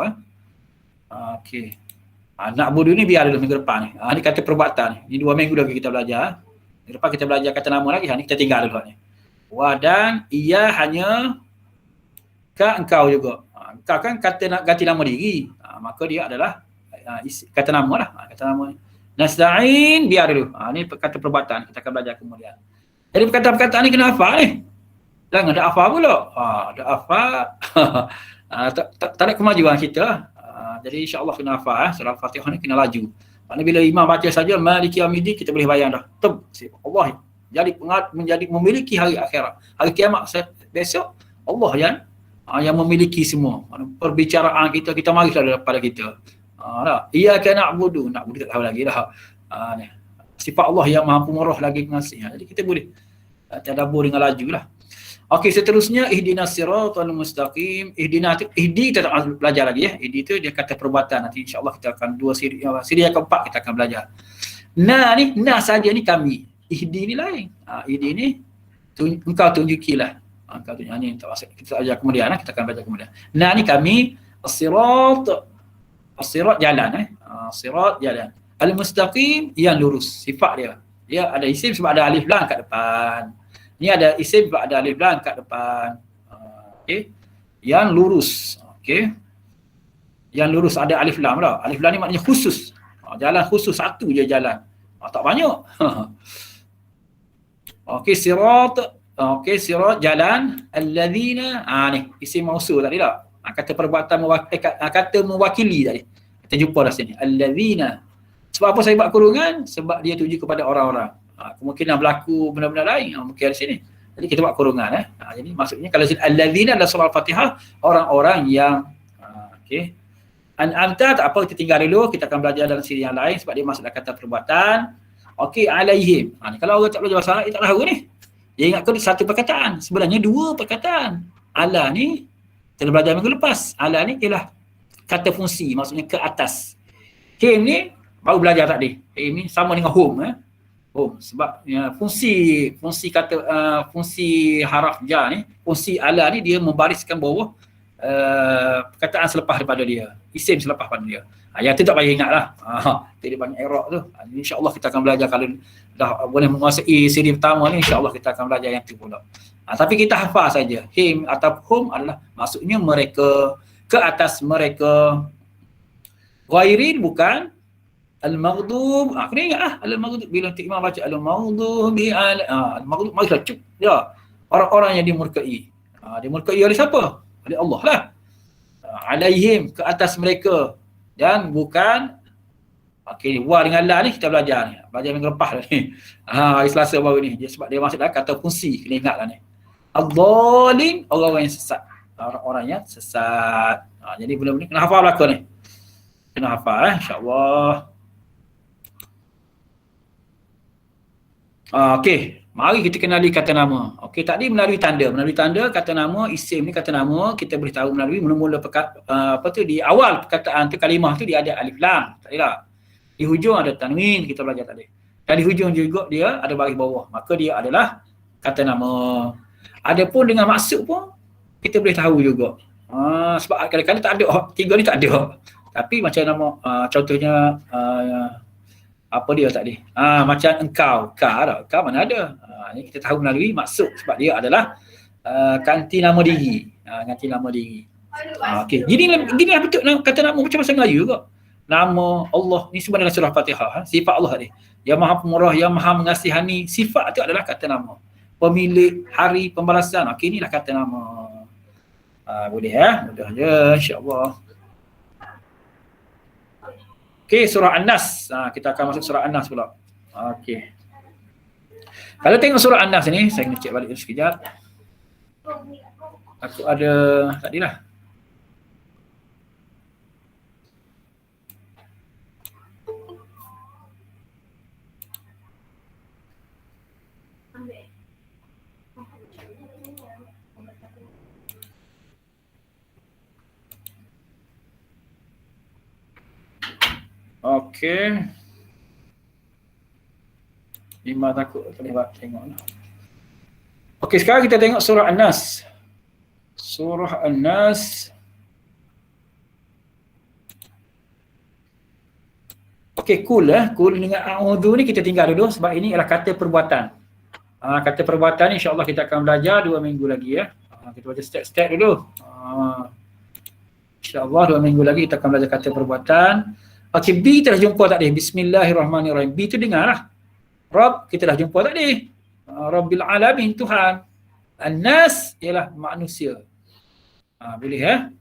Okey. Nak bodoh ni biar dulu minggu depan ni. Ni kata perbuatan ni. Ni 2 minggu lagi kita belajar. Minggu depan kita belajar kata nama lagi. Ni kita tinggal dulu ni. Dan ia hanya engkau juga. Engkau kan kata nak ganti nama diri. Maka dia adalah kata nama lah. Kata nama ni. Nasta'in biar dulu. Ni kata perbuatan. Kita akan belajar kemudian. Jadi perkataan-perkataan ni kena hafal ni. Jangan ada hafal pula. Ada hafal. Tak ada kemajuan kita. Jadi insya-Allah kena hafal. Surah Al-Fatihah ni kena laju. Maknanya bila imam baca saja Maliki Yaumiddin, kita boleh bayang dah. Allah menjadi memiliki hari akhirat. Hari kiamat besok Allah yang memiliki semua. Perbicaraan kita marilah pada kita. Iyyaka na'budu tak tahu lagi dah. Sifat Allah yang Maha Pemurah lagi pengasih. Jadi kita boleh tadabbur dengan lajulah. Okey, seterusnya ihdinas siratal mustaqim. Ihdi kita tak belajar lagi ya. Ihdi tu dia kata perbuatan. Nanti insya-Allah kita akan siri yang keempat kita akan belajar. Nah saja ni kami. Ihdi ni lain. Ihdi ni engkau tunjukilah. Engkau tunjuk ni tak maksud kita ajar kemudian kita akan belajar kemudian. Nah ni kami as-sirat jalan sirat jalan. Al-mustaqim yang lurus. Sifat dia. Dia ada isim sebab ada alif lam kat depan. Ni ada isim sebab ada alif lam kat depan. Okey. Yang lurus. Okey. Yang lurus ada alif lam dah. Alif lam ni maknanya khusus. Jalan khusus satu je jalan. Tak banyak. Okey, sirat. Okey, sirat jalan allazina. Ni isim mausul tadi tak? Kata perbuatan kata mewakili tadi. Kita jumpa dah sini. Allazina. Sebab apa saya buat kurungan? Sebab dia tuju kepada orang-orang. Kemungkinan berlaku benda-benda lain. Mungkin di sini. Jadi kita buat kurungan. Jadi maksudnya kalau allazina adalah surah Al-Fatihah, orang-orang yang okey. An'amta tak apa, kita tinggal dulu, kita akan belajar dalam siri yang lain sebab dia masuk dalam kata perbuatan. Okey, alaihim. Ni kalau orang tak belajar bahasa Arab, dia tak tahu ni. Dia ingat kau satu perkataan, sebenarnya 2 perkataan. Ala ni kita belajar minggu lepas. Ala ni ialah kata fungsi, maksudnya ke atas. Him ni baru belajar tadi. Him ni sama dengan home home sebab fungsi kata fungsi haraf jar ni, fungsi ala ni dia membariskan bawah perkataan selepas daripada dia, isim selepas pada dia. Yang tu tak payah ingatlah. Jadi banyak i'rab tu. Insya-Allah kita akan belajar kalau dah boleh menguasai siri pertama ni, insya-Allah kita akan belajar yang tu pula. Tapi kita hafal saja. Him atau hum adalah maksudnya mereka, ke atas mereka. Ghairin bukan al-maghdub. Kena ingat al-maghdub bila imam baca al-maghdubi al-maghdub marilah cuk ya. Orang-orang yang dimurkai. Dimurkai oleh siapa? Oleh Allah lah. Alaihim, ke atas mereka. Dan bukan okey, wa dengan la ni kita belajar ni. Belajar minggu lepas ni. Hari Selasa baru ni. Dia sebab dia masuk dalam kata fungsi, kena ingatlah ni. Adh-dhalim, orang-orang yang sesat. Orang-orang yang sesat. Jadi benda-benda ni kena hafal belaka ni. Kena hafal insya-Allah. Okey, mari kita kenali kata nama. Okey, tadi melalui tanda kata nama, isim ni kata nama, kita boleh tahu melalui mula-mula di awal perkataan tu, kalimah tu dia ada alif lam, tak ada. Di hujung ada tanwin, kita belajar tadi. Dan di hujung juga dia ada baris bawah, maka dia adalah kata nama. Adapun dengan maksud pun kita boleh tahu juga. Sebab kadang-kadang tak ada, 3 ni tak ada. Tapi macam nama contohnya apa dia tadi? Macam engkau, ka mana ada? Ini kita tahu melalui maksud sebab dia adalah ganti nama diri. Ganti nama diri. Okey. Gini lah bentuk kata nama macam bahasa Melayu juga. Nama Allah ni sebenarnya surah Fatihah, sifat Allah tadi. Yang Maha Pemurah, yang Maha Mengasihani, sifat itu adalah kata nama. Pemilik hari pembalasan. Okey, inilah kata nama. Boleh mudah je insya-Allah. Okey, surah An-Nas. Kita akan masuk surah An-Nas pula. Okey. Kalau tengok surah An-Nas ni, saya kena cek balik dulu sekejap. Aku ada tadilah. Okey. Lima takut terlibat tengoklah. Okey, sekarang kita tengok surah An-Nas. Surah An-Nas. Okey, cool Cool dengan a'udzu ni kita tinggal dulu sebab ini adalah kata perbuatan. Kata perbuatan ni insya-Allah kita akan belajar 2 minggu lagi ya. Kita baca step-step dulu. InsyaAllah 2 minggu lagi kita akan belajar kata perbuatan. Okey, B kita dah jumpa tadi. Bismillahirrahmanirrahim. B tu dengarlah. Rabb kita dah jumpa tadi. Rabbil alamin, Tuhan. An-nas ialah manusia. Boleh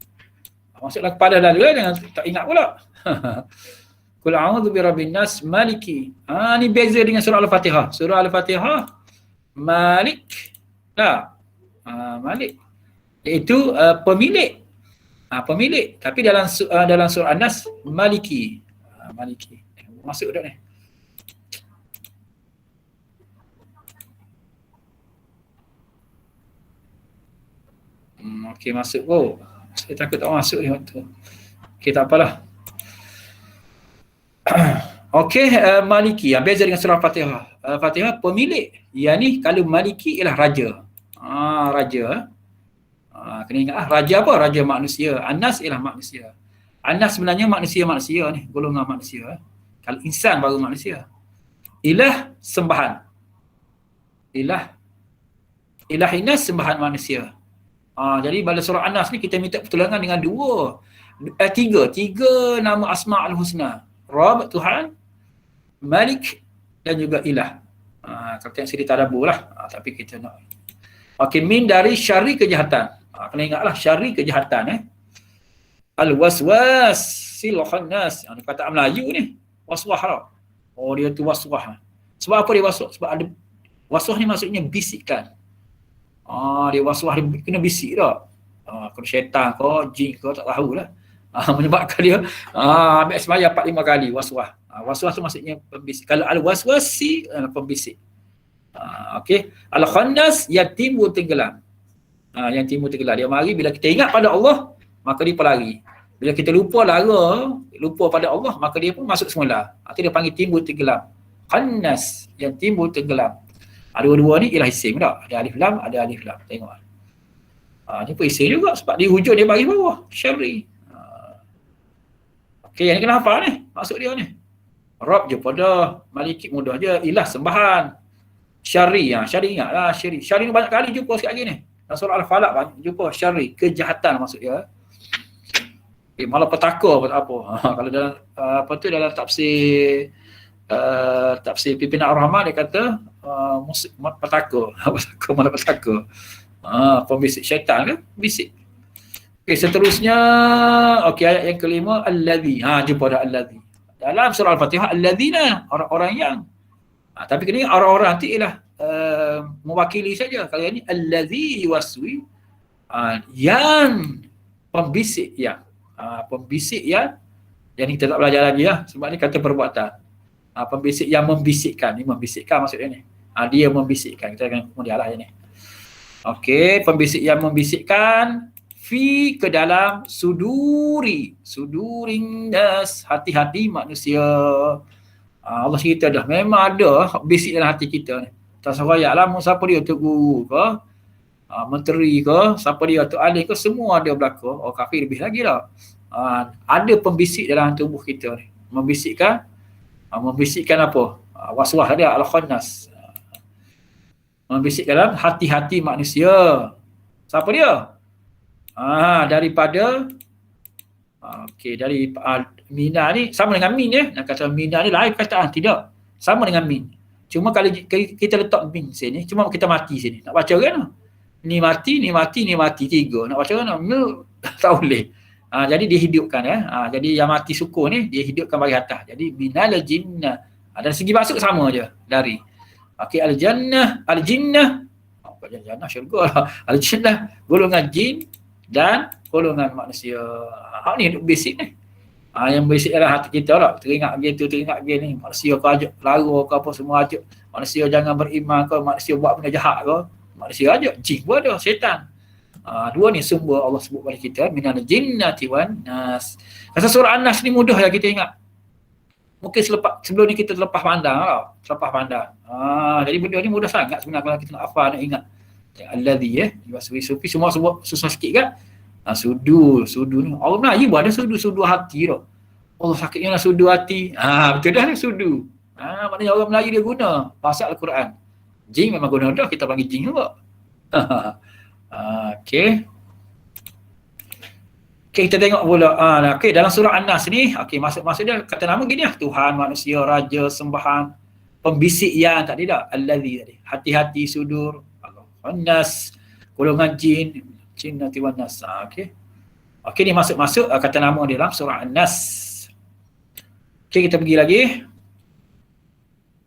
masuklah kepada lalu jangan tak ingat pula. Qul a'udzu birabbin nas maliki. Ni beza dengan surah Al-Fatihah. Surah Al-Fatihah Malik. Malik. Iaitu pemilik. Pemilik. Tapi dalam surah An-Nas Maliki. Maliki. Masuk dah ni. Okey, masuk. Saya takut tak masuk ni waktu. Okey, tak apalah. Okey, Maliki. Beza dengan surah Fatihah. Fatihah pemilik. Yang ni kalau Maliki ialah raja. Raja. Kena ingat raja apa? Raja manusia. An-Nas ialah manusia. An-Nas sebenarnya manusia-manusia ni, golongan manusia. Kalau insan baru manusia. Ilah sembahan. Ilah Inas sembahan manusia. Jadi pada surah An-Nas ni kita minta pertolongan dengan tiga nama Asma'ul Husna. Rabb, Tuhan, Malik dan juga Ilah. Kalau tengok siri tadabbur lah. Tapi kita nak. Okey, min dari syarri kejahatan. Kena ingatlah syarri kejahatan Al-waswas silkhannas. Ini kata Melayu ni. Waswah lah. Dia tu waswah. Sebab apa dia waswah? Sebab ada waswah ni maksudnya bisikan. Dia waswah dia kena bisik tak. Kalau syaitan ke jin ke tak tahulah. Menyebabkan dia ambil sembahyang 4-5 kali waswah. Waswah tu maksudnya pembisik. Kalau al-waswasi pembisik. Okey. Al-khannas yang timbul tenggelam. Yang timbul tenggelam. Dia mari bila kita ingat pada Allah, maka dia pelari. Bila kita lupa pada Allah, maka dia pun masuk semula. Itu dia panggil timbul tenggelam. Khannas yang timbul tenggelam. Dua-dua ni ialah isim tak? Ada alif lam, ada alif lam. Tengok. Ni pun isim juga sebab di hujung dia bagi bawah. Syarri. Okey, yang ni kena hafal ni. Maksud dia ni. Rabb je pada, Maliki mudah je. Ilah sembahan. Syarri. Syarri ingatlah. Syarri ni banyak kali jumpa sikit lagi ni. Dalam surah Al-Falaq banyak jumpa syarri. Kejahatan maksud dia. Malah petaka pun apa. Kalau dalam dalam tafsir pimpinan Ar-Rahman dia kata petaka. Petaka. Pembisik syaitan kan? Bisik. Okey, seterusnya ayat yang kelima allazi. Jumpa dah allazi. Dalam surah Al-Fatihah allazina, orang-orang yang. Tapi kini orang-orang nanti ialah mewakili saja. Kalau yang ni allazi yuwaswi yang pembisik yang. Pembisik yang kita tak belajar lagi sebab ni kata perbuatan. Pembisik yang membisikkan. Ni membisikkan maksudnya ni. Dia membisikkan. Kita akan kemudian lah ni. Okey, pembisik yang membisikkan fi ke dalam sudurin nas, hati-hati manusia. Allah cerita dah memang ada bisik dalam hati kita ni. Tak sayaklah siapa dia tu guru ke, menteri ke, siapa dia tu alim ke, semua ada berlaku. Kafir lebih lagi dah. Ada pembisik dalam tubuh kita ni. Membisikkan apa? Waswah dia al-khannas. Membisik dalam hati-hati manusia. Siapa dia? Daripada dari mina ni sama dengan min ya. Nak kata mina ni lain perkataan, tidak. Sama dengan min. Cuma kalau kita letak min sini, cuma kita mati sini. Nak baca kan? Ni mati tiga. Nak baca kan? Tak boleh. Jadi dihidupkan jadi yang mati sukun ni dia hidupkan bagi atas. Jadi minal jinnah. Dari segi masuk sama je dari. Okey, al-jinnah jannah syurga lah. Al-jinnah golongan jin dan golongan manusia. Ni basic ni. Yang basic dalam hati kita lah. Teringat begini. Manusia kau ajak lara ke apa semua ajak. Manusia jangan beriman ke, manusia buat benda jahat ke. Manusia ajak, jin pun ada, syaitan. Dua ni sumber Allah sebut pada kita. Minal jinnati wan nas. Kata surah An-Nas ni mudah ya kita ingat. Mungkin sebelum ni kita terlepas pandang tau. Terlepas pandang. Jadi benda ni mudah sangat sebenarnya kalau kita nak hafal, nak ingat. Allazi sufi semua sebut susah sikit kan. Sudu ni. Orang Melayu pun ada sudu hati tau. Allah sakitnya nak sudu hati. Betul dah ni sudu. Maknanya orang Melayu dia guna bahasa Al-Quran. Jin memang guna dah, kita panggil jin juga. Okey. Okay, kita tengok pula. Okay, dalam surah An-Nas ni, okay, maksud dia kata nama gini lah. Tuhan, manusia, raja, sembahan, pembisik yang tadi dah. Allazi tadi. Hati-hati sudur. An-Nas, golongan jin, jinnati wan nas. Okay. Okay, ni masuk kata nama dia dalam surah An-Nas. Okay, kita pergi lagi.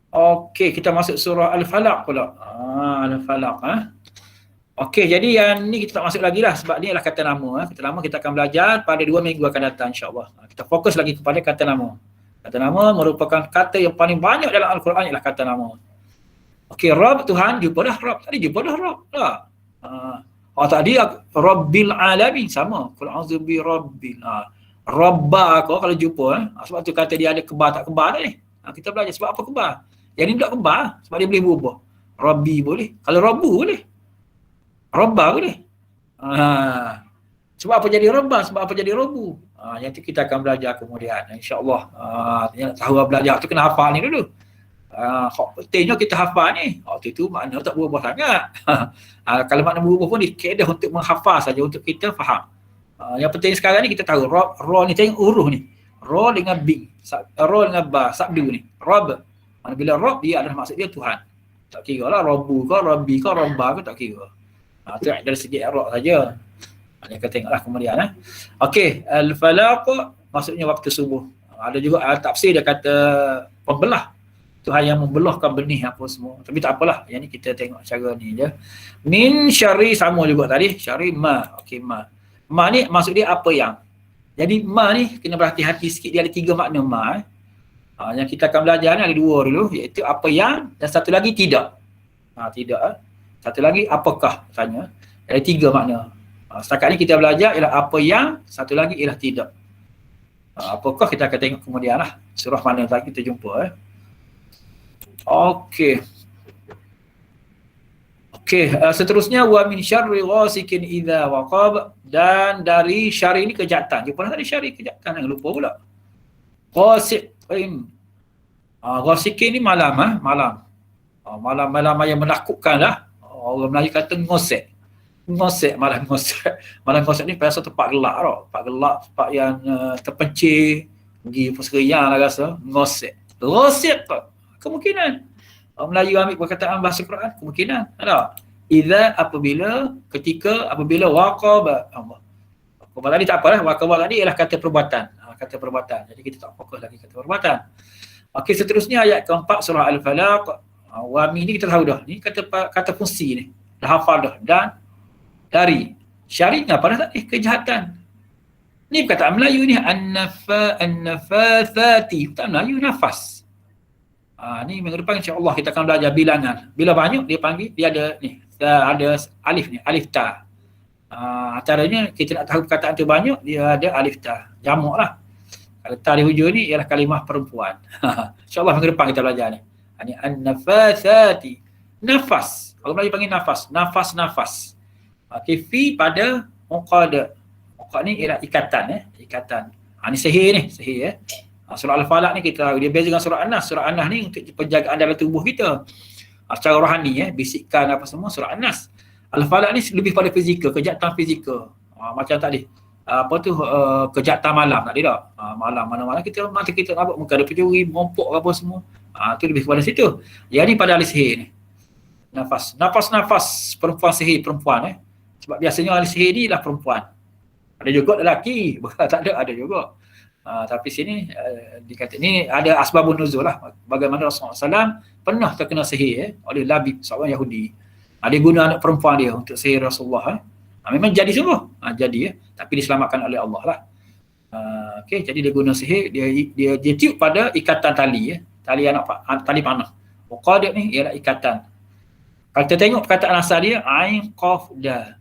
Okay, kita masuk surah Al-Falaq pula. Al-Falaq. Okey, jadi yang ni kita tak masuk lagi lah sebab ni adalah kata nama. Kata nama kita akan belajar pada 2 minggu akan datang insya-Allah. Kita fokus lagi kepada kata nama. Kata nama merupakan kata yang paling banyak dalam Al-Quran ialah kata nama. Okey, Rabb Tuhan, jumpa dah Rabb. Tadi jumpa dah Rabb. Tadi Rabbil Alamin sama. Qul a'udzu bi Rabbil. Rabba kalau jumpa sebab tu kata dia ada kebar tak kebar ni. Kita belajar sebab apa kebar. Yang ni tak kebar sebab dia boleh berubah. Rabbi boleh. Kalau Rabbu boleh. Rabba boleh. Sebab apa jadi Rabba? Sebab apa jadi Rabbu? Yang tu kita akan belajar kemudian. InsyaAllah. Yang tahu belajar tu kena hafal ni dulu. Pentingnya kita hafal ni. Waktu tu makna tak berubah sangat. Kalau makna berubah pun dikedah untuk menghafal saja untuk kita faham. Yang penting sekarang ni kita tahu. Ra ni tengok huruf ni. Ra dengan B. Ra dengan Ba. Sabdu ni. Rabb. Bila Rabb dia adalah maksud dia Tuhan. Tak kira lah Rabbu ke, Rabbi ke, Rabba ke tak kira. Itu dari segi i'rab saja. Kita akan tengoklah kemudian. Okey, al-falaq maksudnya waktu subuh. Ada juga tafsir dia kata pembelah. Tuhan yang membelahkan benih apa semua. Tapi tak apalah. Yang ni kita tengok cara ni je. Min syarri sama juga tadi. Syarri ma. Okey, ma. Ma ni maksud dia apa yang. Jadi ma ni kena berhati-hati sikit. Dia ada 3 makna ma. Yang kita akan belajar ni ada 2 dulu. Iaitu apa yang dan satu lagi tidak. Tidak. Satu lagi apakah tanya. Ada 3 makna. Setakat ni kita belajar ialah apa yang, satu lagi ialah tidak. Apakah kita akan tengok kemudian lah. Surah mana lagi kita jumpa. Okey. Seterusnya wa min syarri ghasikin idza waqab, dan dari syarri ni kejahatan. Jumpa tadi syarri kejahatan, jangan lupa pula. Ghasikin. Ghasikin ni malam. Malam yang menakutkan lah. Orang Melayu kata ngosek. Malam ngosek ni pasal tempat gelap tau. Tempat gelap, tempat yang terpencil, pergi perseriang lah rasa. Ngosek tu. Kemungkinan. Orang Melayu ambil perkataan bahasa Quran, kemungkinan. Ada. Idza apabila waqaba. Waqaba tadi tak apalah. Waqaba tadi ialah kata perbuatan. Jadi kita tak fokus lagi kata perbuatan. Okey, seterusnya ayat keempat surah Al-Falaq. Wami ni kita tahu dah. Ni kata fungsi ni. Dah hafal dah. Dan dari. Syari apa dah tadi? Kejahatan. Ni perkataan Melayu ni. An-nafathati. Perkataan Melayu nafas. Ni minggu depan insya-Allah kita akan belajar bilangan. Bila banyak dia panggil, dia ada ni. Ada alif ni. Alif ta. Caranya kita nak tahu perkataan tu banyak, dia ada alif ta. Jamak lah. Kalau ta di hujung ni ialah kalimah perempuan. InsyaAllah minggu depan kita belajar ni. Ini an-nafathati. Nafas. Kalau Melayu panggil nafas. Nafas. Okey, fi pada muqad. Muqad ni ialah ikatan. Ikatan. Ni sihir. Surah Al-Falaq ni kita tahu. Dia beza dengan surah An-Nas. Surah An-Nas ni untuk penjagaan dalam tubuh kita. Secara rohani, bisikan apa semua. Surah An-Nas. Al-Falaq ni lebih pada fizikal. Kejahatan fizikal. Macam tadi. Kejahatan malam tadi tak? Malam mana-mana mata kita nampak muka ada pencuri, merompok apa semua. Itu lebih kepada situ. Yang ni pada ahli sihir ni. Nafas perempuan sihir perempuan. Sebab biasanya ahli sihir ni lah perempuan. Ada juga lelaki, bukan tak ada juga. Tapi sini dikata ni ada asbabun nuzul lah. Bagaimana Rasulullah SAW pernah terkena sihir oleh Labib, seorang Yahudi. Dia guna anak perempuan dia untuk sihir Rasulullah. Memang jadi sungguh. Tapi diselamatkan oleh Allah lah. Okey, jadi dia guna sihir, dia tiup pada ikatan tali. Tali panah. Uqadah ni ialah ikatan. Kalau kita tengok perkataan asal dia, ain qaf da,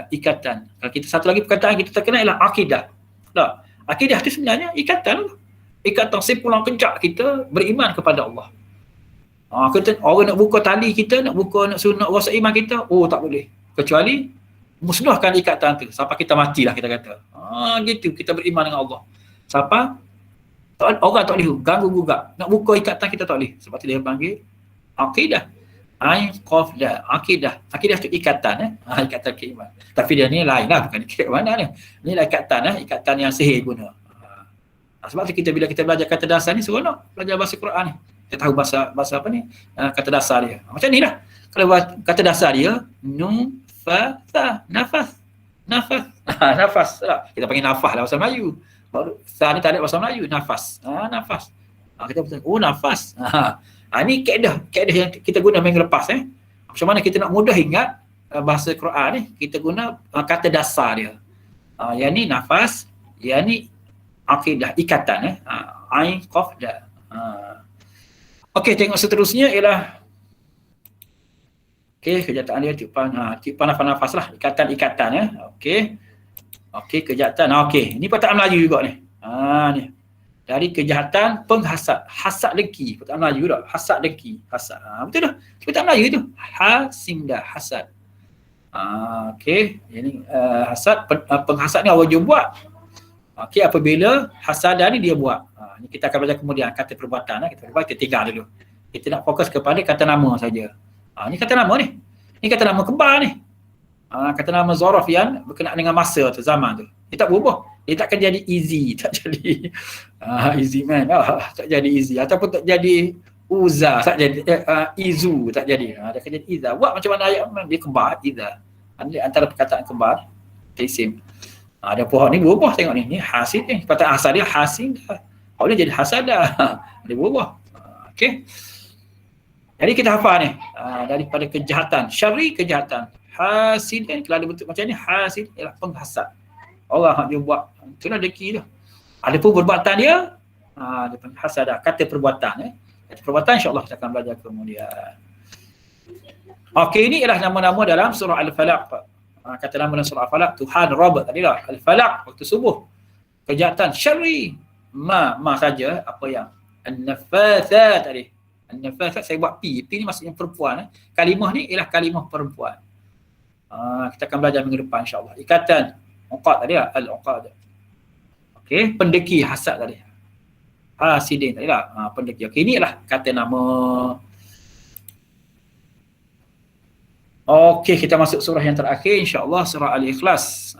ikatan. Kalau kita satu lagi perkataan kita terkenal ialah akidah. Tak, akidah tu sebenarnya ikatan. ikatan simpulan kejap kita beriman kepada Allah. Kita, orang nak buka tali kita, nak sunat rasa iman kita, tak boleh. Kecuali musnahkan ikatan tu sampai kita matilah, kita kata. Gitu kita beriman dengan Allah. Sampai orang tak boleh ganggu gugat. Nak buka ikatan kita tak boleh. Sebab tu dia panggil akidah. Akidah tu ikatan, ikatan keiman. Tapi dia ni lain lah, bukan ikat mana ni. Ni lah ikatan yang sihir guna. Sebab tu bila kita belajar kata dasar ni, seronok belajar bahasa Quran ni. Kita tahu bahasa apa ni, kata dasar dia. Macam ni lah. Kalau kata dasar dia, nafas. Nafas lah. Kita panggil nafas lah bahasa Melayu. Baru sa ni tak ada bahasa Melayu, nafas. Nafas. Kita betul. Nafas. Ni kaedah yang kita guna minggu lepas. Macam mana kita nak mudah ingat bahasa Quran ni, kita guna kata dasar dia. Yang ni nafas, yang ni akidah, ikatan. Ain, qaf, da. Okey, tengok seterusnya ialah kejahatan dia tiupan nafas lah, ikatan. Okey, kejahatan. Ni perkataan Melayu juga ni. Ni. Dari kejahatan penghasad, hasad dengki, perkataan Melayu dah. Hasad dengki, hasad. Betul dah. Perkataan Melayu tu. Hasinda, hasad. Ini hasad, penghasad ni orang jom buat. Apabila hasadah ni dia buat. Ni kita akan belajar kemudian kata perbuatan. Kita tinggal dulu. Kita nak fokus kepada kata nama saja. Ni kata nama ni. Ni kata nama kembar ni. Kata nama zaraf yang berkenaan dengan masa tu, zaman tu. Dia tak berubah. Dia takkan jadi easy, tak jadi easy man. Tak jadi easy, ataupun tak jadi uza, tak jadi izu, tak jadi. Dia akan jadi iza. Buat macam mana ayat dia kembar, iza. Antara perkataan kembar, isim. Ada pohon ni berubah, tengok ni. Ni hasid ni. Perkataan asal dia hasid. Kalau dia jadi hasadah, dia berubah. Okey. Jadi kita hafal ni. Daripada kejahatan, syarri kejahatan. Hasid ni, kalau ada bentuk macam ni, hasid ialah penghasad. Orang dia buat, itulah deki tu. Ada pun perbuatan dia, dia panggil hasadah, kata perbuatan. Kata perbuatan insyaAllah kita akan belajar kemudian. Okey, ini ialah nama-nama dalam surah Al-Falaq. Kata nama dalam surah Al-Falaq, Tuhan Rabb tadi lah. Al-Falaq, waktu subuh. Kejahatan, syarri. Ma saja, apa yang An-Nafasat tadi. An-Nafasat, saya buat P ni maksudnya perempuan. Kalimah ni ialah kalimah perempuan. Kita akan belajar minggu depan insyaAllah. Ikatan, uqad tadi lah, al-uqad. Okey, pendeki, hasad tadi. Hasidin tadi lah, pendeki. Okey, ni ialah kata nama. Okey, kita masuk surah yang terakhir insyaAllah, surah Al-Ikhlas.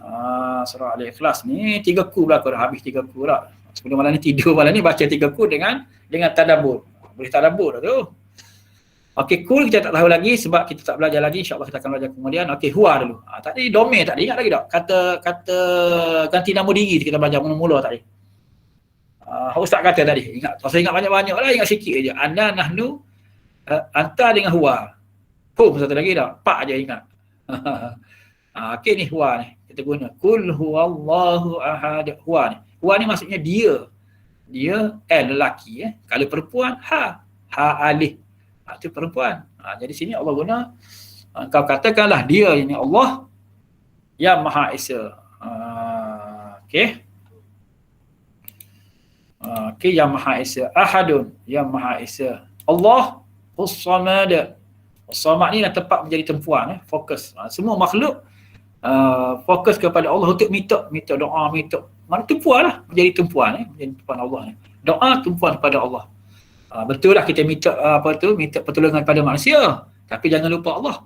Surah Al-Ikhlas ni 3 ku berlaku dah, habis 3 ku dah. Sebelum malam ni tidur, malam ni baca 3 ku dengan tadabbur. Boleh tadabbur dah tu. Okey, cool, kita tak tahu lagi sebab kita tak belajar lagi. InsyaAllah kita akan belajar kemudian. Okey, huwa dulu. Tadi domain tak ada, ingat lagi tak? Kata ganti nama diri kita belajar mula-mula tadi. Ustaz kata tadi, ingat. Saya ingat banyak-banyak lah, ingat sikit je. Ana, nahnu, anta dengan huwa. Satu lagi tak? Pak je ingat. Okey ni huwa ni. Kita guna. Kul huwallahu ahad. Huwa ni. Huwa ni maksudnya dia. Dia lelaki. Kalau perempuan, ha alih. Itu perempuan. Jadi sini Allah guna, kau katakanlah dia ini Allah yang Maha Esa. Okey. Okey, yang Maha Esa. Ahadun, yang Maha Esa. Allah As-Samad. As-Samad ni dah tepat menjadi tumpuan. Fokus. Semua makhluk fokus kepada Allah untuk minta doa, minta. Mana tumpuan lah. Menjadi tumpuan. Menjadi tumpuan Allah ni. Doa tumpuan kepada Allah. Betul lah kita minta minta pertolongan pada manusia, tapi jangan lupa Allah.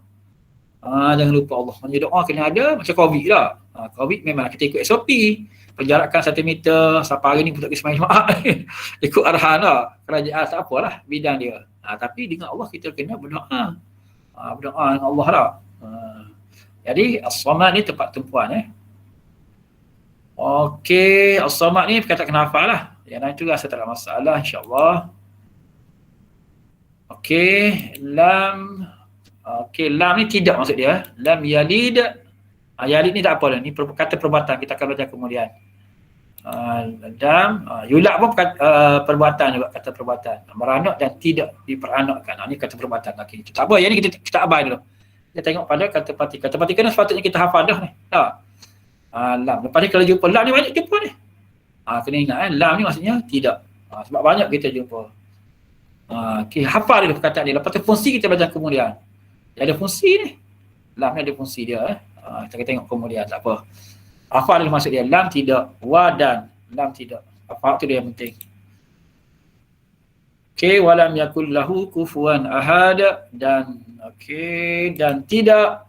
Jangan lupa Allah. Maksudnya doa kena ada macam COVID lah. COVID memang kita ikut SOP. Penjarakan 1 meter, sampai hari ni pun tak pergi sembahyang Jumaat. Ikut arahan lah. Kerajaan tak apalah bidang dia. Tapi dengan Allah kita kena berdoa. Berdoa dengan Allah lah. Jadi As-Samad ni tempat tumpuan. Okey, As-Samad ni kata kena hafal lah. Yang lain tu rasa tak ada masalah insyaAllah. Okey, lam. Okey, lam ni tidak maksud dia. Lam yalid. Yalid ni tak apa dah. Ni kata perbuatan, kita akan belajar kemudian. Dam, yulad pun perbuatan juga, kata perbuatan. Beranak dan tidak diperanakkan. Ni kata perbuatan. Okey, tak apa, yang ni kita abai dulu. Kita tengok pada kata parti. Kata parti kan sepatutnya kita hafal dah ni. Lam. Lepas ni kalau jumpa lam ni banyak jumpa ni. Kena ingat lam ni maksudnya tidak. Sebab banyak kita jumpa. Okay, hafal dulu perkataan dia. Lepas tu fungsi kita belajar kemudian. Dia ada fungsi ni. Lam ni ada fungsi dia. Kita tengok kemudian, tak apa. Hafal dulu maksud dia. Lam tidak. Wa dan. Lam tidak. Hafal tu dia yang penting. Okay, walam yakul lahu kufuwan ahad. Dan, okay, dan tidak.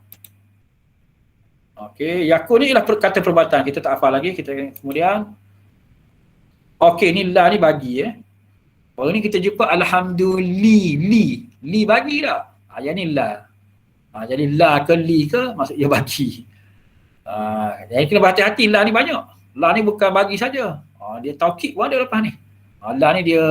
Okay, yakun ni ialah kata perbuatan. Kita tak hafal lagi. Kita kemudian. Okay, ni la ni bagi Kalau ni kita jumpa alhamdulillah, li bagi tak? Yang ni la. Jadi la ke li ke maksud dia bagi. Jadi kena berhati-hati, la ni banyak. La ni bukan bagi saja. Dia taukid pun ada lepas ni. La ni dia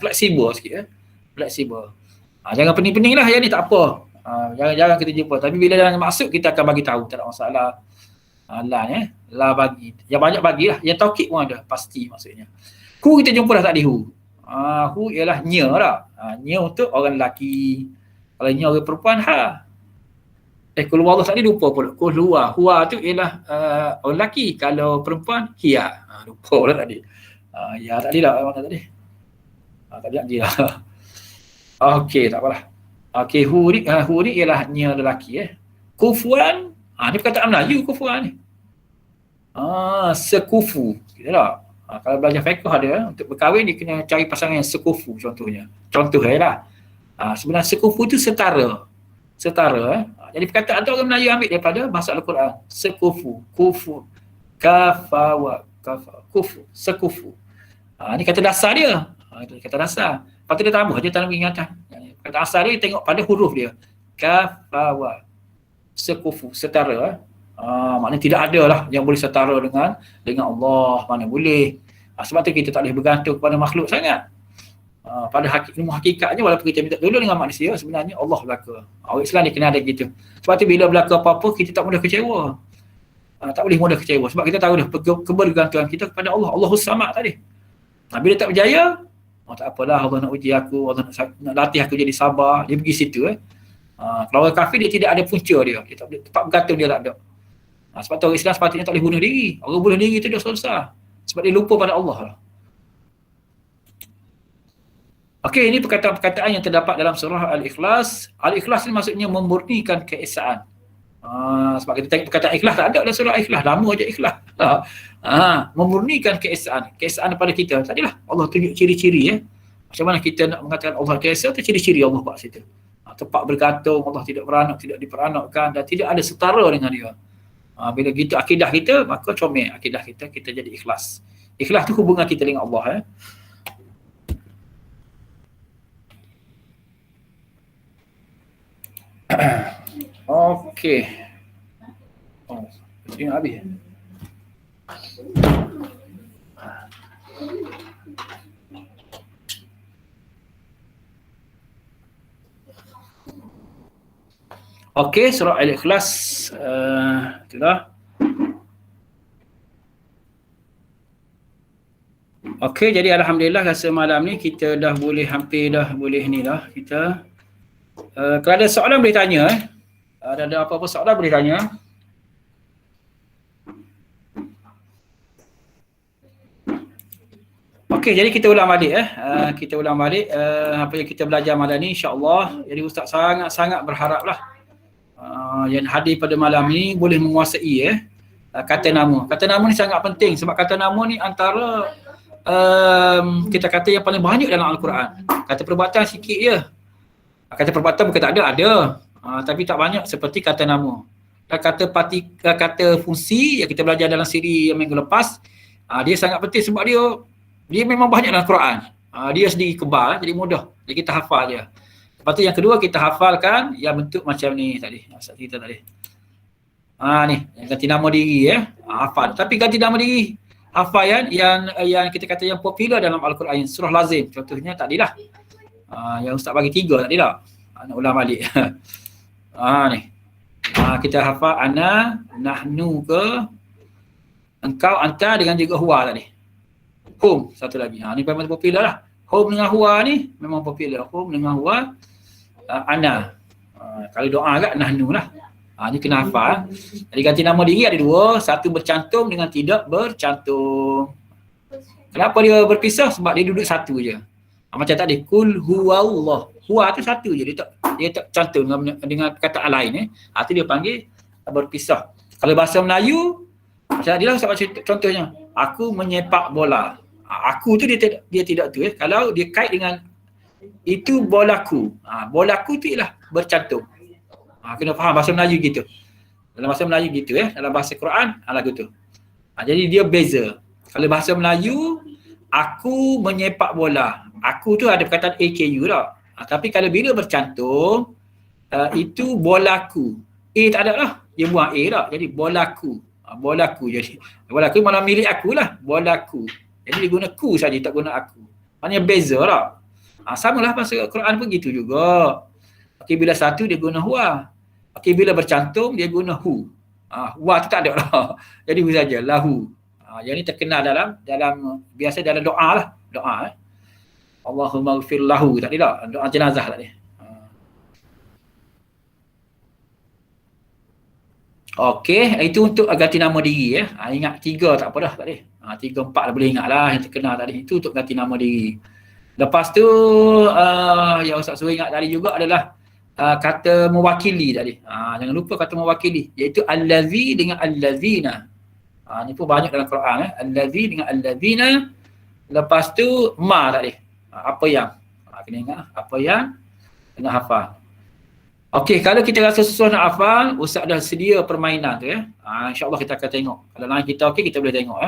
fleksibel sikit fleksibel. Jangan pening-pening lah yang ni, tak apa. Jangan kita jumpa. Tapi bila dalam maksud kita akan bagi tahu, tak ada masalah. La ni la bagi. Yang banyak bagilah. Yang taukid pun ada, pasti maksudnya. Hu kita jumpa dah tak ada hu. Hu ialah nya dah. Nya untuk orang lelaki. Kalau nya orang perempuan, ha. Keluar Allah tadi lupa pula. Keluar. Huwa tu ialah orang lelaki. Kalau perempuan, hiya. Lupa pula tadi. Ya tadi lah. Mana tadi? Tadi lagi lah. Okey, tak apalah. Okey, hu ni ialah nya lelaki. Kufuan. Ni perkataan Melayu kufuan ni. Sekufu. Kita tak? Kalau belajar fiqh ada, untuk berkahwin dia kena cari pasangan yang sekufu contohnya. Contoh lah. Sebenarnya sekufu tu setara. Jadi perkataan tu orang Melayu ambil daripada bahasa Al-Quran. Sekufu, kufu, kafawa, kufu, sekufu. Ni kata dasar dia. Itu kata dasar. Lepas tu dia tambah je tanam ingatan. Kata asal dia tengok pada huruf dia. Kafawa, sekufu, setara. Maknanya tidak ada lah yang boleh setara dengan Allah, mana boleh. Sebab tu kita tak boleh bergantung kepada makhluk sangat. Pada hakikatnya walaupun kita minta tolong dengan manusia, sebenarnya Allah belaka. Orang Islam ni kena ada gitu. Sebab tu bila berlaku apa-apa kita tak mudah kecewa. Tak boleh mudah kecewa sebab kita tahu dah kebergantungan kita kepada Allah. Allahus Samad tadi. Bila tak berjaya, tak apalah, Allah nak uji aku, Allah nak latih aku jadi sabar. Dia pergi situ. Kalau orang kafir dia tidak ada punca dia. Dia tak boleh, tempat bergantung dia tak ada. Sebab tu orang Islam sepatutnya tak boleh bunuh diri. Orang bunuh diri itu dosa besar. Sebab dia lupa pada Allah lah. Okey, ini perkataan-perkataan yang terdapat dalam surah Al-Ikhlas. Al-Ikhlas ni maksudnya memurnikan keesaan. Sebab kita tengok perkataan ikhlas tak ada dalam surah Ikhlas. Lama je ikhlas. Memurnikan keesaan. Keesaan daripada kita. Tadilah Allah tunjuk ciri-ciri. Macam mana kita nak mengatakan Allah keesa, tu ciri-ciri Allah kat situ. Tempat bergantung, Allah tidak beranak, tidak diperanakkan dan tidak ada setara dengan dia. Bila gitu akidah kita, maka comel akidah kita jadi ikhlas. Ikhlas tu hubungan kita dengan Allah. Okey. Tengok habis. Okey, surah Al-Ikhlas itulah. Okey, jadi alhamdulillah rasa malam ni kita dah boleh hampir dah boleh ni dah kita. Kalau ada soalan boleh tanya ada apa-apa soalan boleh tanya. Okey, jadi kita ulang balik kita ulang balik apa yang kita belajar malam ni insya-Allah. Jadi ustaz sangat-sangat berharaplah yang hadir pada malam ni boleh menguasai kata nama. Kata nama ni sangat penting sebab kata nama ni antara kita kata yang paling banyak dalam Al-Quran. Kata perbuatan sikit je. Kata perbuatan bukan tak ada. Tapi tak banyak seperti kata nama. Dan kata fungsi yang kita belajar dalam siri yang minggu lepas, dia sangat penting sebab dia memang banyak dalam Quran. Dia sendiri kebal, jadi mudah. Jadi kita hafal je. Lepas tu yang kedua kita hafalkan yang bentuk macam ni tadi. Ustaz cerita tadi. Ni, yang ganti nama diri hafal. Tapi ganti nama diri hafal yang kita kata yang popular dalam Al-Quran, surah lazim. Contohnya tadilah. Yang Ustaz bagi 3 tadilah. Nak ulang balik. Ni. Kita hafal ana, nahnu ke engkau, anta dengan juga huwa tadi. Hum satu lagi. Ni memang popular lah. Hum dengan huwa ni memang popular. Hum dengan huwa ana. Kalau doa agak nahnu lah. Ni kena hafal. Jadi ganti nama diri ada 2, satu bercantum dengan tidak bercantum. Kenapa dia berpisah? Sebab dia duduk satu je. Macam tadi, kul huwallah. Huwa tu satu je, dia tak cantum dengan perkataan lain. Tu dia panggil berpisah. Kalau bahasa Melayu, macam tadi lah contohnya, aku menyepak bola. Aku tu dia tidak tu. Kalau dia kait dengan itu bolaku. Bolaku tu ialah bercantum. Kena faham bahasa Melayu gitu. Dalam bahasa Melayu gitu dalam bahasa Quran lagu tu. Jadi dia beza. Kalau bahasa Melayu, aku menyepak bola. Aku tu ada perkataan AKU tak. Tapi kalau bila bercantum, itu bolaku. A tak ada lah. Dia buang A tak. Jadi bolaku. Bolaku jadi. Bolaku malah milik aku lah. Bolaku. Jadi dia guna ku saja, tak guna aku. Maknanya beza tak. Samalah bahasa Quran pun gitu juga. Okay, bila satu dia guna huwa. Okay, bila bercantum dia guna hu. Huwa tu tak ada lah. Jadi hu saja. Lahu. Yang ni terkenal dalam biasa dalam doa lah. Doa Allahumma ghfir lahu tadi tak? Doa jenazah tadi. Okey, itu untuk ganti nama diri Ingat 3 tak apa dah tadi. 3, 4 dah boleh ingat lah yang terkenal tadi. Itu untuk ganti nama diri. Lepas tu yang Ustaz suruh ingat tadi juga adalah kata mewakili tadi. Jangan lupa kata mewakili, iaitu allazi dengan allazina. Ni pun banyak dalam Quran allazi dengan allazina. Lepas tu ma tadi. Apa yang kena ingat, apa yang kena hafal. Okey, kalau kita rasa susah nak hafal, Ustaz dah sedia permainan tu InsyaAllah kita akan tengok. Kalau lain kita okey, kita boleh tengok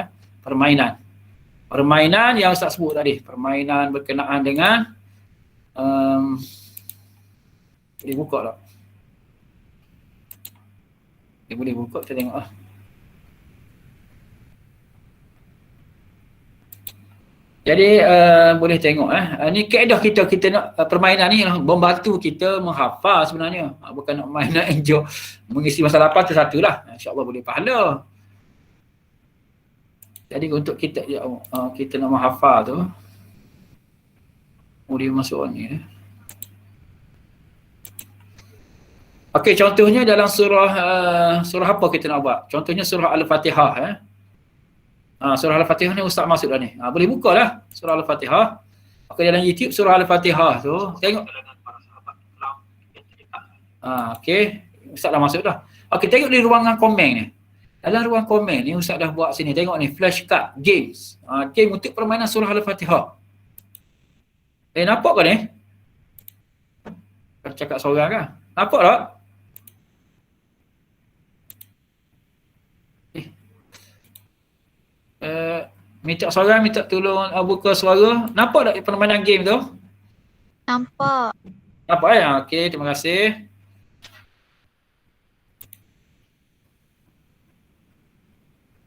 permainan yang Ustaz sebut tadi, permainan berkenaan dengan boleh buka tak? Dia boleh buka, kita tengok Jadi boleh tengok ni kaedah kita nak permainan ni membantu kita menghafal sebenarnya. Bukan nak main nak enjoy mengisi masa lapar tu satulah. InsyaAllah boleh pahala. Jadi untuk kita kita nak menghafal tu boleh masuk ni Okey, contohnya dalam surah apa kita nak buat? Contohnya surah Al-Fatihah surah Al-Fatihah ni Ustaz masuk dah ni. Boleh buka lah surah Al-Fatihah. Okey, dalam YouTube surah Al-Fatihah tu tengok. Okey, Ustaz dah masuk dah. Okey, tengok di ruangan komen ni. Dalam ruang komen ni Ustaz dah buat sini. Tengok ni, flashcard games. Game untuk permainan surah Al-Fatihah. Nampak ke ni? Cakap seorang kan? Nampak tak? Minta suara, minta tolong buka suara. Nampak tak permainan game tu? Nampak. Nampak Okey, terima kasih.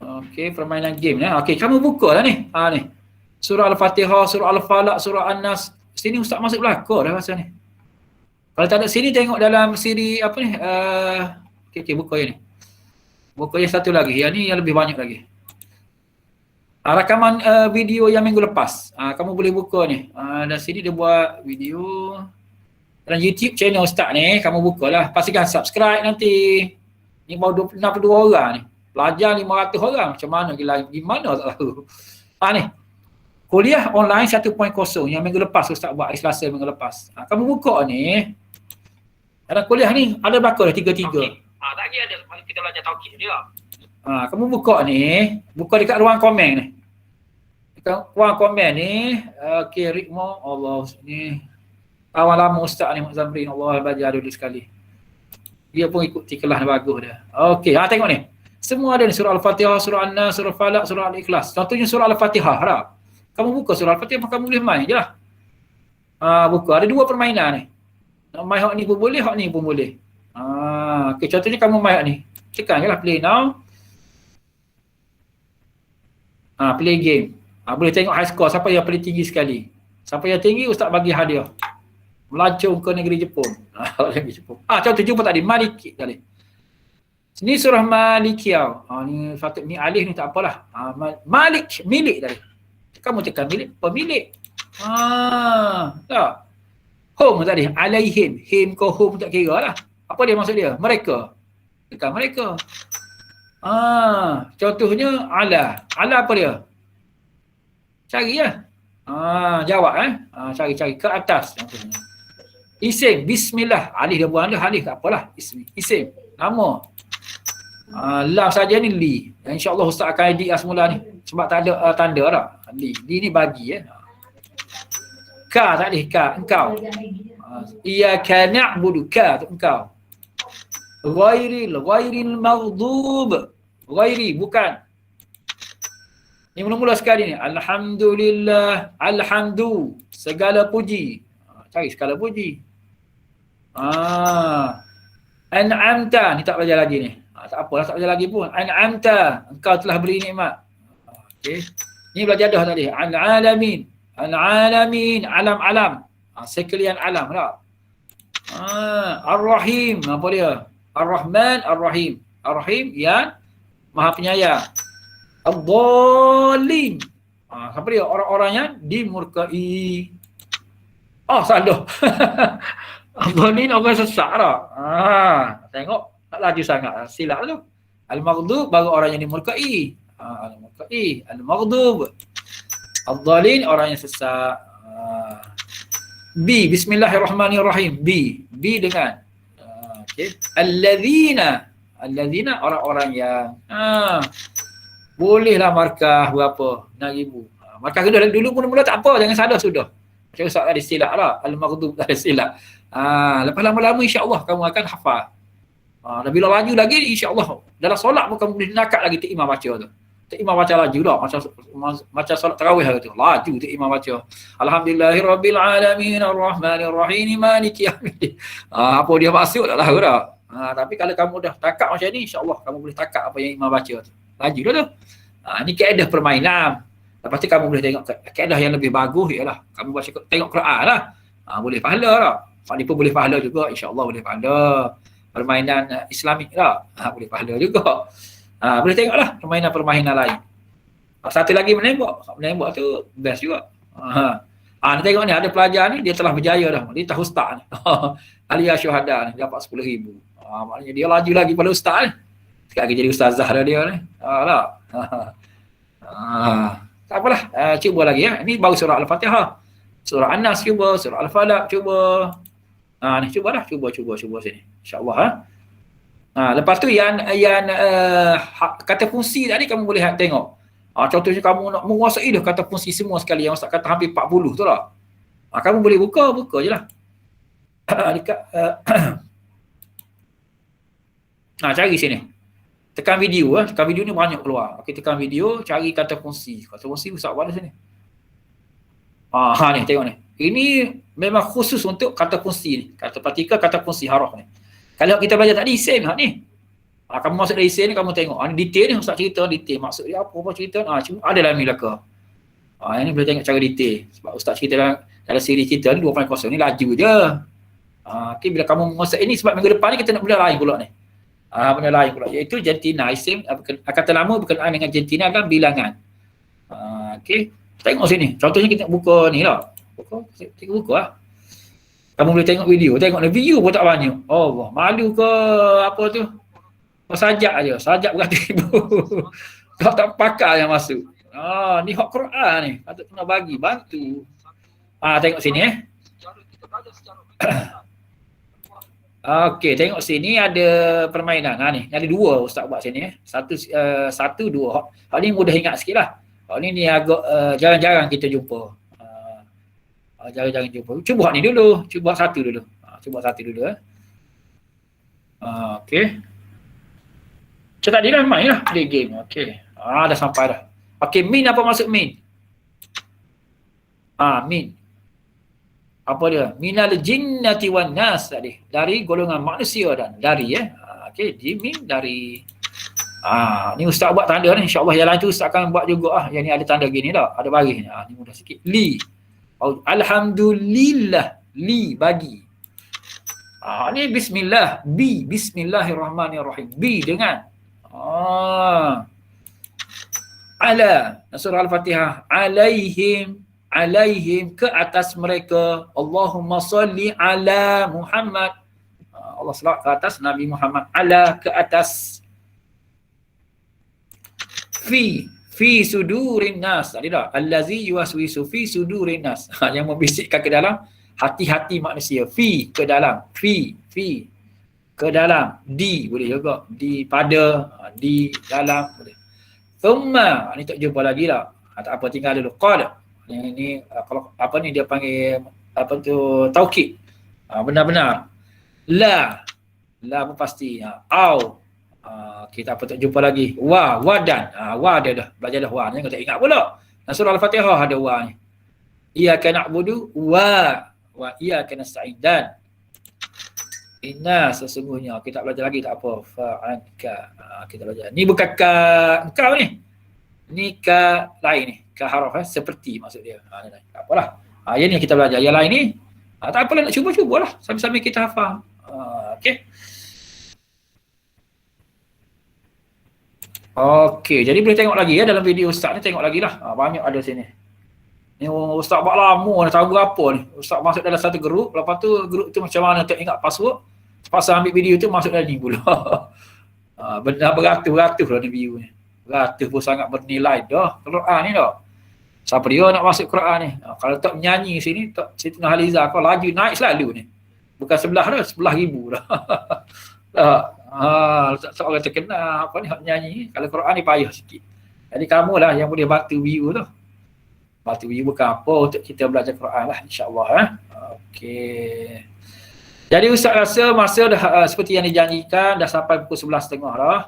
Okey, permainan game Okey, kamu buka lah ni. Ni. Surah Al-Fatihah, surah Al-Falaq, surah An-Nas. Sini Ustaz masuk belakang dah masa ni. Kalau tak ada sini tengok dalam siri apa ni? Okey, buka yang ni. Buka yang satu lagi. Yang ni yang lebih banyak lagi. Rakaman video yang minggu lepas. Kamu boleh buka ni. Dan sini dia buat video dalam YouTube channel Ustaz ni. Kamu bukalah. Pastikan subscribe nanti. Ni baru 62 orang ni. Pelajar 500 orang. Macam mana gimana tak tahu. Ni. Kuliah online 1.0 yang minggu lepas Ustaz buat hari Selasa minggu lepas. Kamu buka ni. Dalam kuliah ni ada berapa dah? 3-3. Okay. Lagi ada. Mari kita belajar tauhid dia. Kamu buka ni, buka dekat ruang komen ni. Dekat ruang komen ni, okey, Rikmo, Allah ni. Kawan lama Ustaz ni, Mak Zamrin, Allah belajar dulu sekali. Dia pun ikut kelas bagus dah. Okey, tengok ni. Semua ada ni, surah Al-Fatihah, surah An-Nas, surah Falaq, surah Al-Ikhlas. Contohnya surah Al-Fatihah, harap. Kamu buka surah Al-Fatihah, kamu boleh main je lah. Buka, ada 2 permainan ni. Nak main hak ni pun boleh, hak ni pun boleh. Okey, contohnya kamu main hak ni. Tekan je lah, play now. Play game. Boleh tengok high score siapa yang paling tinggi sekali. Siapa yang tinggi Ustaz bagi hadiah. Melancong ke negeri Jepun. Negeri Jepun. Contoh jumpa tadi Maliki tadi. Ini surah Malikiyah. Ni patut ni alif ni tak apalah. Malik, milik tadi. Kamu tekan milik, pemilik. Tak. Home tadi, alaihim. Him ke home tak kira lah. Apa dia maksud dia? Mereka. Tekan mereka. Contohnya ala. Ala apa dia? Cari lah. Jawab cari ke atas contohnya. Isim, bismillah. Alif dia buang dah, alif tak apalah. Isim, nama. Lam saja ni li. InsyaAllah Ustaz akan edit lah semula ni. Sebab tak ada tanda dah. Li ni bagi Ka tak boleh, ka, engkau. Iyyaka na'budu, ka tu engkau. Ghairil maghdub. Ghairi, bukan. Ni mula-mula sekali ni. Alhamdulillah, alhamdu. Segala puji. Cari segala puji. An'amta, ni tak belajar lagi ni. Tak apalah, tak belajar lagi pun. An'amta, engkau telah beri nikmat. Okey. Ni belajar dah tadi. Al-alamin. Al-alamin, alam-alam. Sekalian alam tak? Ar-Rahim, apa dia? Ar-Rahman, Ar-Rahim. Ar-Rahim yang Maha Penyayang. Ad-Dhalin. Apa dia? Orang-orang yang dimurkai. Salah. Ad-Dhalin orang sesat tak? Tengok, tak laju sangat. Silap tu. Al-Maghdub, baru orang yang dimurkai. Al-Murkai, Al-Maghdub. Ad-Dhalin, orang yang sesat. B, bismillahirrahmanirrahim. B dengan okey. Alladzina, orang-orang yang bolehlah markah berapa? 6,000. Markah kedua dulu mula-mula tak apa, jangan salah sudah. Macam Ustaz ada silap lah. Al-Maghdub ada silap. Lepas lama-lama insya-Allah kamu akan hafal. Dan bila laju lagi insya-Allah dalam solat pun kamu boleh nakak lagi tak imam baca tu. Tak imam baca laju dah macam solat tarawih hari tu. Laju tak imam baca. Alhamdulillahirabbil alamin arrahmanirrahim maliki yaumiddin. Apa dia maksud tak tahu dah. Tapi kalau kamu dah takak macam ni insya-Allah kamu boleh takak apa yang imam baca tu. Laju dah tu. Ni kaedah permainan. Lepas tu kamu boleh tengok kaedah yang lebih bagus ialah kamu baca tengok Quran lah. Boleh pahala tak? Pak ni pun boleh pahala juga, insya-Allah boleh pahala. Permainan Islamik tak? Boleh pahala juga. Boleh tengoklah permainan-permainan lain. Satu lagi menembak tu best juga. Ni tengok ni ada pelajar ni dia telah berjaya dah. Dia tahu ustaz ni. Aliyah Syuhada ni dapat 10,000. Maknanya dia laju lagi pada ustaz ni. Sekarang lagi jadi ustazah dah dia ni. Tak. Tak apalah. Cuba lagi ya. Ini baru surah Al-Fatihah. Surah An-Nas cuba, surah Al-Falaq cuba. Ni cubalah, cuba sini. InsyaAllah lepas tu yang kata fungsi tadi kamu boleh tengok. Contohnya kamu nak menguasai dah kata fungsi semua sekali yang Ustaz kata hampir 40 tu lah. Kamu boleh buka je lah. Cari sini. Tekan video ni banyak keluar. Okey, tekan video, cari kata fungsi. Kata fungsi Ustaz buat sini. Ni tengok ni. Ini memang khusus untuk kata fungsi ni. Kata partikel, kata fungsi haraf ni. Kalau kita belajar tadi isim ni. Kamu masuk dari isim ni kamu tengok. Ni detail ni Ustaz cerita detail. Maksud dia apa cerita. Cuma ada dalam ni belaka. Ini boleh tengok cara detail. Sebab Ustaz cerita dalam siri cerita ni 2.0 ni laju je. Okay, bila kamu masuk ini sebab minggu depan ni kita nak benda lain pula ni. Benda lain pula. Iaitu jantina isim. Kata lama berkenaan dengan jantina dan bilangan. Okay. Tengok sini. Contohnya kita buka ni lah. Buka lah. Kamu boleh tengok video. Tengok ni video pun tak banyak. Allah, malu ke apa tu? Sajak je. Sajak berkata ibu. Kau tak pakar yang masuk. Ni hak Quran ni. Patut kena bagi. Bantu. Tengok sini Okey, tengok sini ada permainan. Ni ada dua Ustaz buat sini Satu, dua. Hak ni mudah ingat sikit lah. Hak ni agak jarang-jarang kita jumpa. Jarang-jarang jumpa. Cuba hak ni dulu. Cuba satu dulu. Okey. Macam tadi lah main lah. Play game. Okey. Dah sampai dah. Okey, min apa maksud min? Min. Apa dia? Minal jinnati wan nas tadi. Dari golongan manusia dan dari Okey, min dari ni Ustaz buat tanda ni. InsyaAllah yang lain tu Ustaz akan buat juga Yang ni ada tanda gini dah. Ada baris ni. Ni mudah sikit. Li. Alhamdulillah. Li bagi. Ni bismillah. B. Bismillahirrahmanirrahim. B dengan ala. Surah Al-Fatihah. Alaihim ke atas mereka. Allahumma salli ala Muhammad. Allah salawat ke atas Nabi Muhammad. Ala ke atas. Fi fi sudurin nas. Tadi dah. Allazi yuwaswisu fi sudurin nas. Yang membisikkan ke dalam hati-hati manusia. Fi ke dalam. Fi ke dalam. Di boleh juga. Di pada, di dalam boleh. Thumma, ni tak jumpa lagi lah. Tak apa, tinggal dulu. Qad. Ini kalau apa ni dia panggil apa tu taukid. Benar-benar. La pun pasti. Au. Kita apa tak jumpa lagi. Wadan. Wa dia dah. Belajar dah wa. Jangan tak ingat pula. Dan surah Al-Fatihah ada wa ni. Iyyaka na'budu wa iyyaka nasta'in. Dan inna sesungguhnya kita belajar lagi tak apa. Fa'anka. Kita belajar. Ni bukan ka engkau ni. Ni ka lain ni. Ka haraf seperti maksud dia. Tak apalah. Yang ni kita belajar. Yang lain ni tak apalah, nak cuba-cubalah sambil-sambil kita hafal. Okey. Okey, jadi boleh tengok lagi ya dalam video Ustaz ni, tengok lagi lah. Banyak ada sini. Ni Ustaz buat lama dah, tahu apa ni. Ustaz masuk dalam satu grup, lepas tu grup tu macam mana tak ingat password. Pasal ambil video tu masuk dalam ni pula. Benar beratus-ratus lah ni view ni. Beratus pun sangat bernilai dah Quran ni dah. Siapa dia nak masuk Quran ni? Kalau tak menyanyi sini, tak Siti Nurhaliza kau laju naik selalu ni. Bukan 11 dah, 11,000 dah. Seorang terkenal apa ni hak nyanyi. Kalau Quran ni payah sikit. Jadi kamulah yang boleh bantu view tu. Bantu view bukan apa untuk kita belajar Quran lah, insya-Allah. Okey. Jadi Ustaz rasa masa dah seperti yang dijanjikan dah sampai pukul 11.30 dah.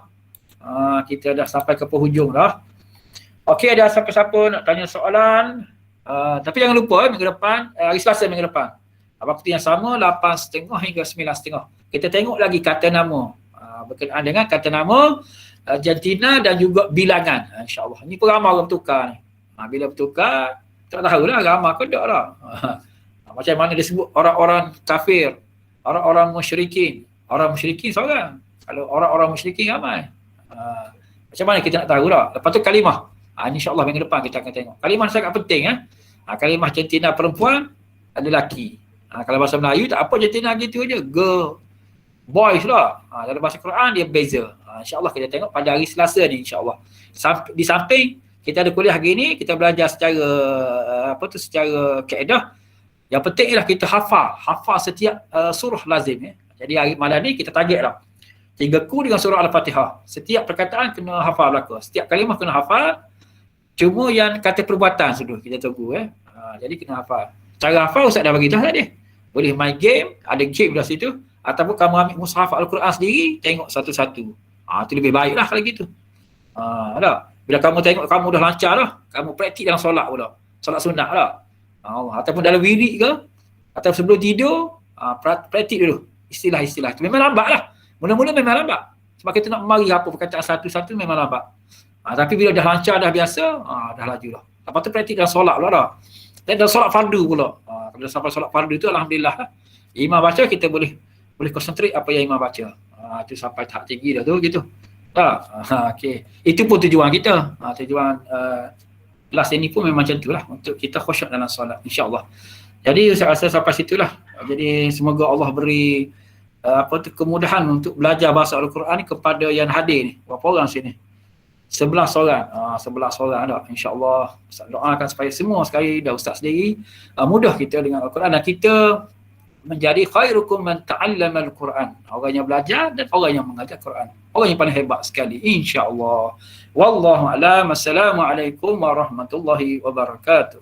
Kita dah sampai ke penghujung dah. Okey, ada siapa-siapa nak tanya soalan? Tapi jangan lupa minggu depan, hari Selasa minggu depan. Waktu yang sama 8.30 hingga 9.30. Kita tengok lagi kata nama. Berkenaan dengan kata nama, jantina dan juga bilangan. InsyaAllah. Ini pun ramai orang bertukar ni. Bila bertukar, tak tahulah ramai ke tak lah. Macam mana dia sebut orang-orang kafir, orang-orang musyrikin. Orang musyrikin seorang. Kalau orang-orang musyrikin ramai. Macam mana kita nak tahu lah. Lepas tu kalimah. InsyaAllah minggu depan kita akan tengok. Kalimah sangat penting. Kalimah jantina perempuan ada lelaki. Kalau bahasa Melayu tak apa jantina gitu je. Girl, boys lah. Dalam bahasa Quran dia beza. InsyaAllah kita tengok pada hari Selasa ni insyaAllah. Di samping kita ada kuliah hari ni, kita belajar secara secara kaedah. Yang penting ialah kita hafal setiap surah lazim. Jadi hari malam ni kita target lah. 3 ku dengan surah Al-Fatihah. Setiap perkataan kena hafal belaka. Setiap kalimah kena hafal. Cuma yang kata perbuatan sudah kita tunggu. Jadi kena hafal. Cara hafal Ustaz dah bagi dah dia. Boleh main game, ada game dah situ. Ataupun kamu ambil mushaf Al-Quran sendiri, tengok satu-satu. Itu lebih baik lah kalau gitu. Bila kamu tengok kamu dah lancar dah, kamu praktik dalam solat pula. Solat sunat lah. Ataupun dalam wirid ke, atau sebelum tidur, praktik dulu. Istilah-istilah itu. Memang lambat lah. Mula-mula memang lambat. Sebab kita nak memari apa perkataan satu-satu memang lambat. Tapi bila dah lancar, dah biasa, dah laju dah. Lepas tu praktik dalam solat pula dah. Dan dalam solat fardu pula. Kalau sampai solat fardu tu Alhamdulillah lah. Imam baca kita boleh konsentrate apa yang imam baca. Itu sampai tahap tinggi dah tu gitu. Okay. Itu pun tujuan kita. Tujuan kelas ini pun memang macam itulah. Untuk kita khusyuk dalam solat insya-Allah. Jadi saya rasa sampai situlah. Jadi semoga Allah beri kemudahan untuk belajar bahasa Al-Quran ni kepada yang hadir ni. Berapa orang sini? 11 orang. 11 orang dah. InsyaAllah Ustaz doakan supaya semua sekali dah Ustaz sendiri mudah kita dengan Al-Quran dan kita menjadi khairukum man ta'allama Al-Quran. Orang yang belajar dan orang yang mengajar Quran. Orang yang paling hebat sekali insya-Allah. Wallahu a'lam. Assalamualaikum warahmatullahi wabarakatuh.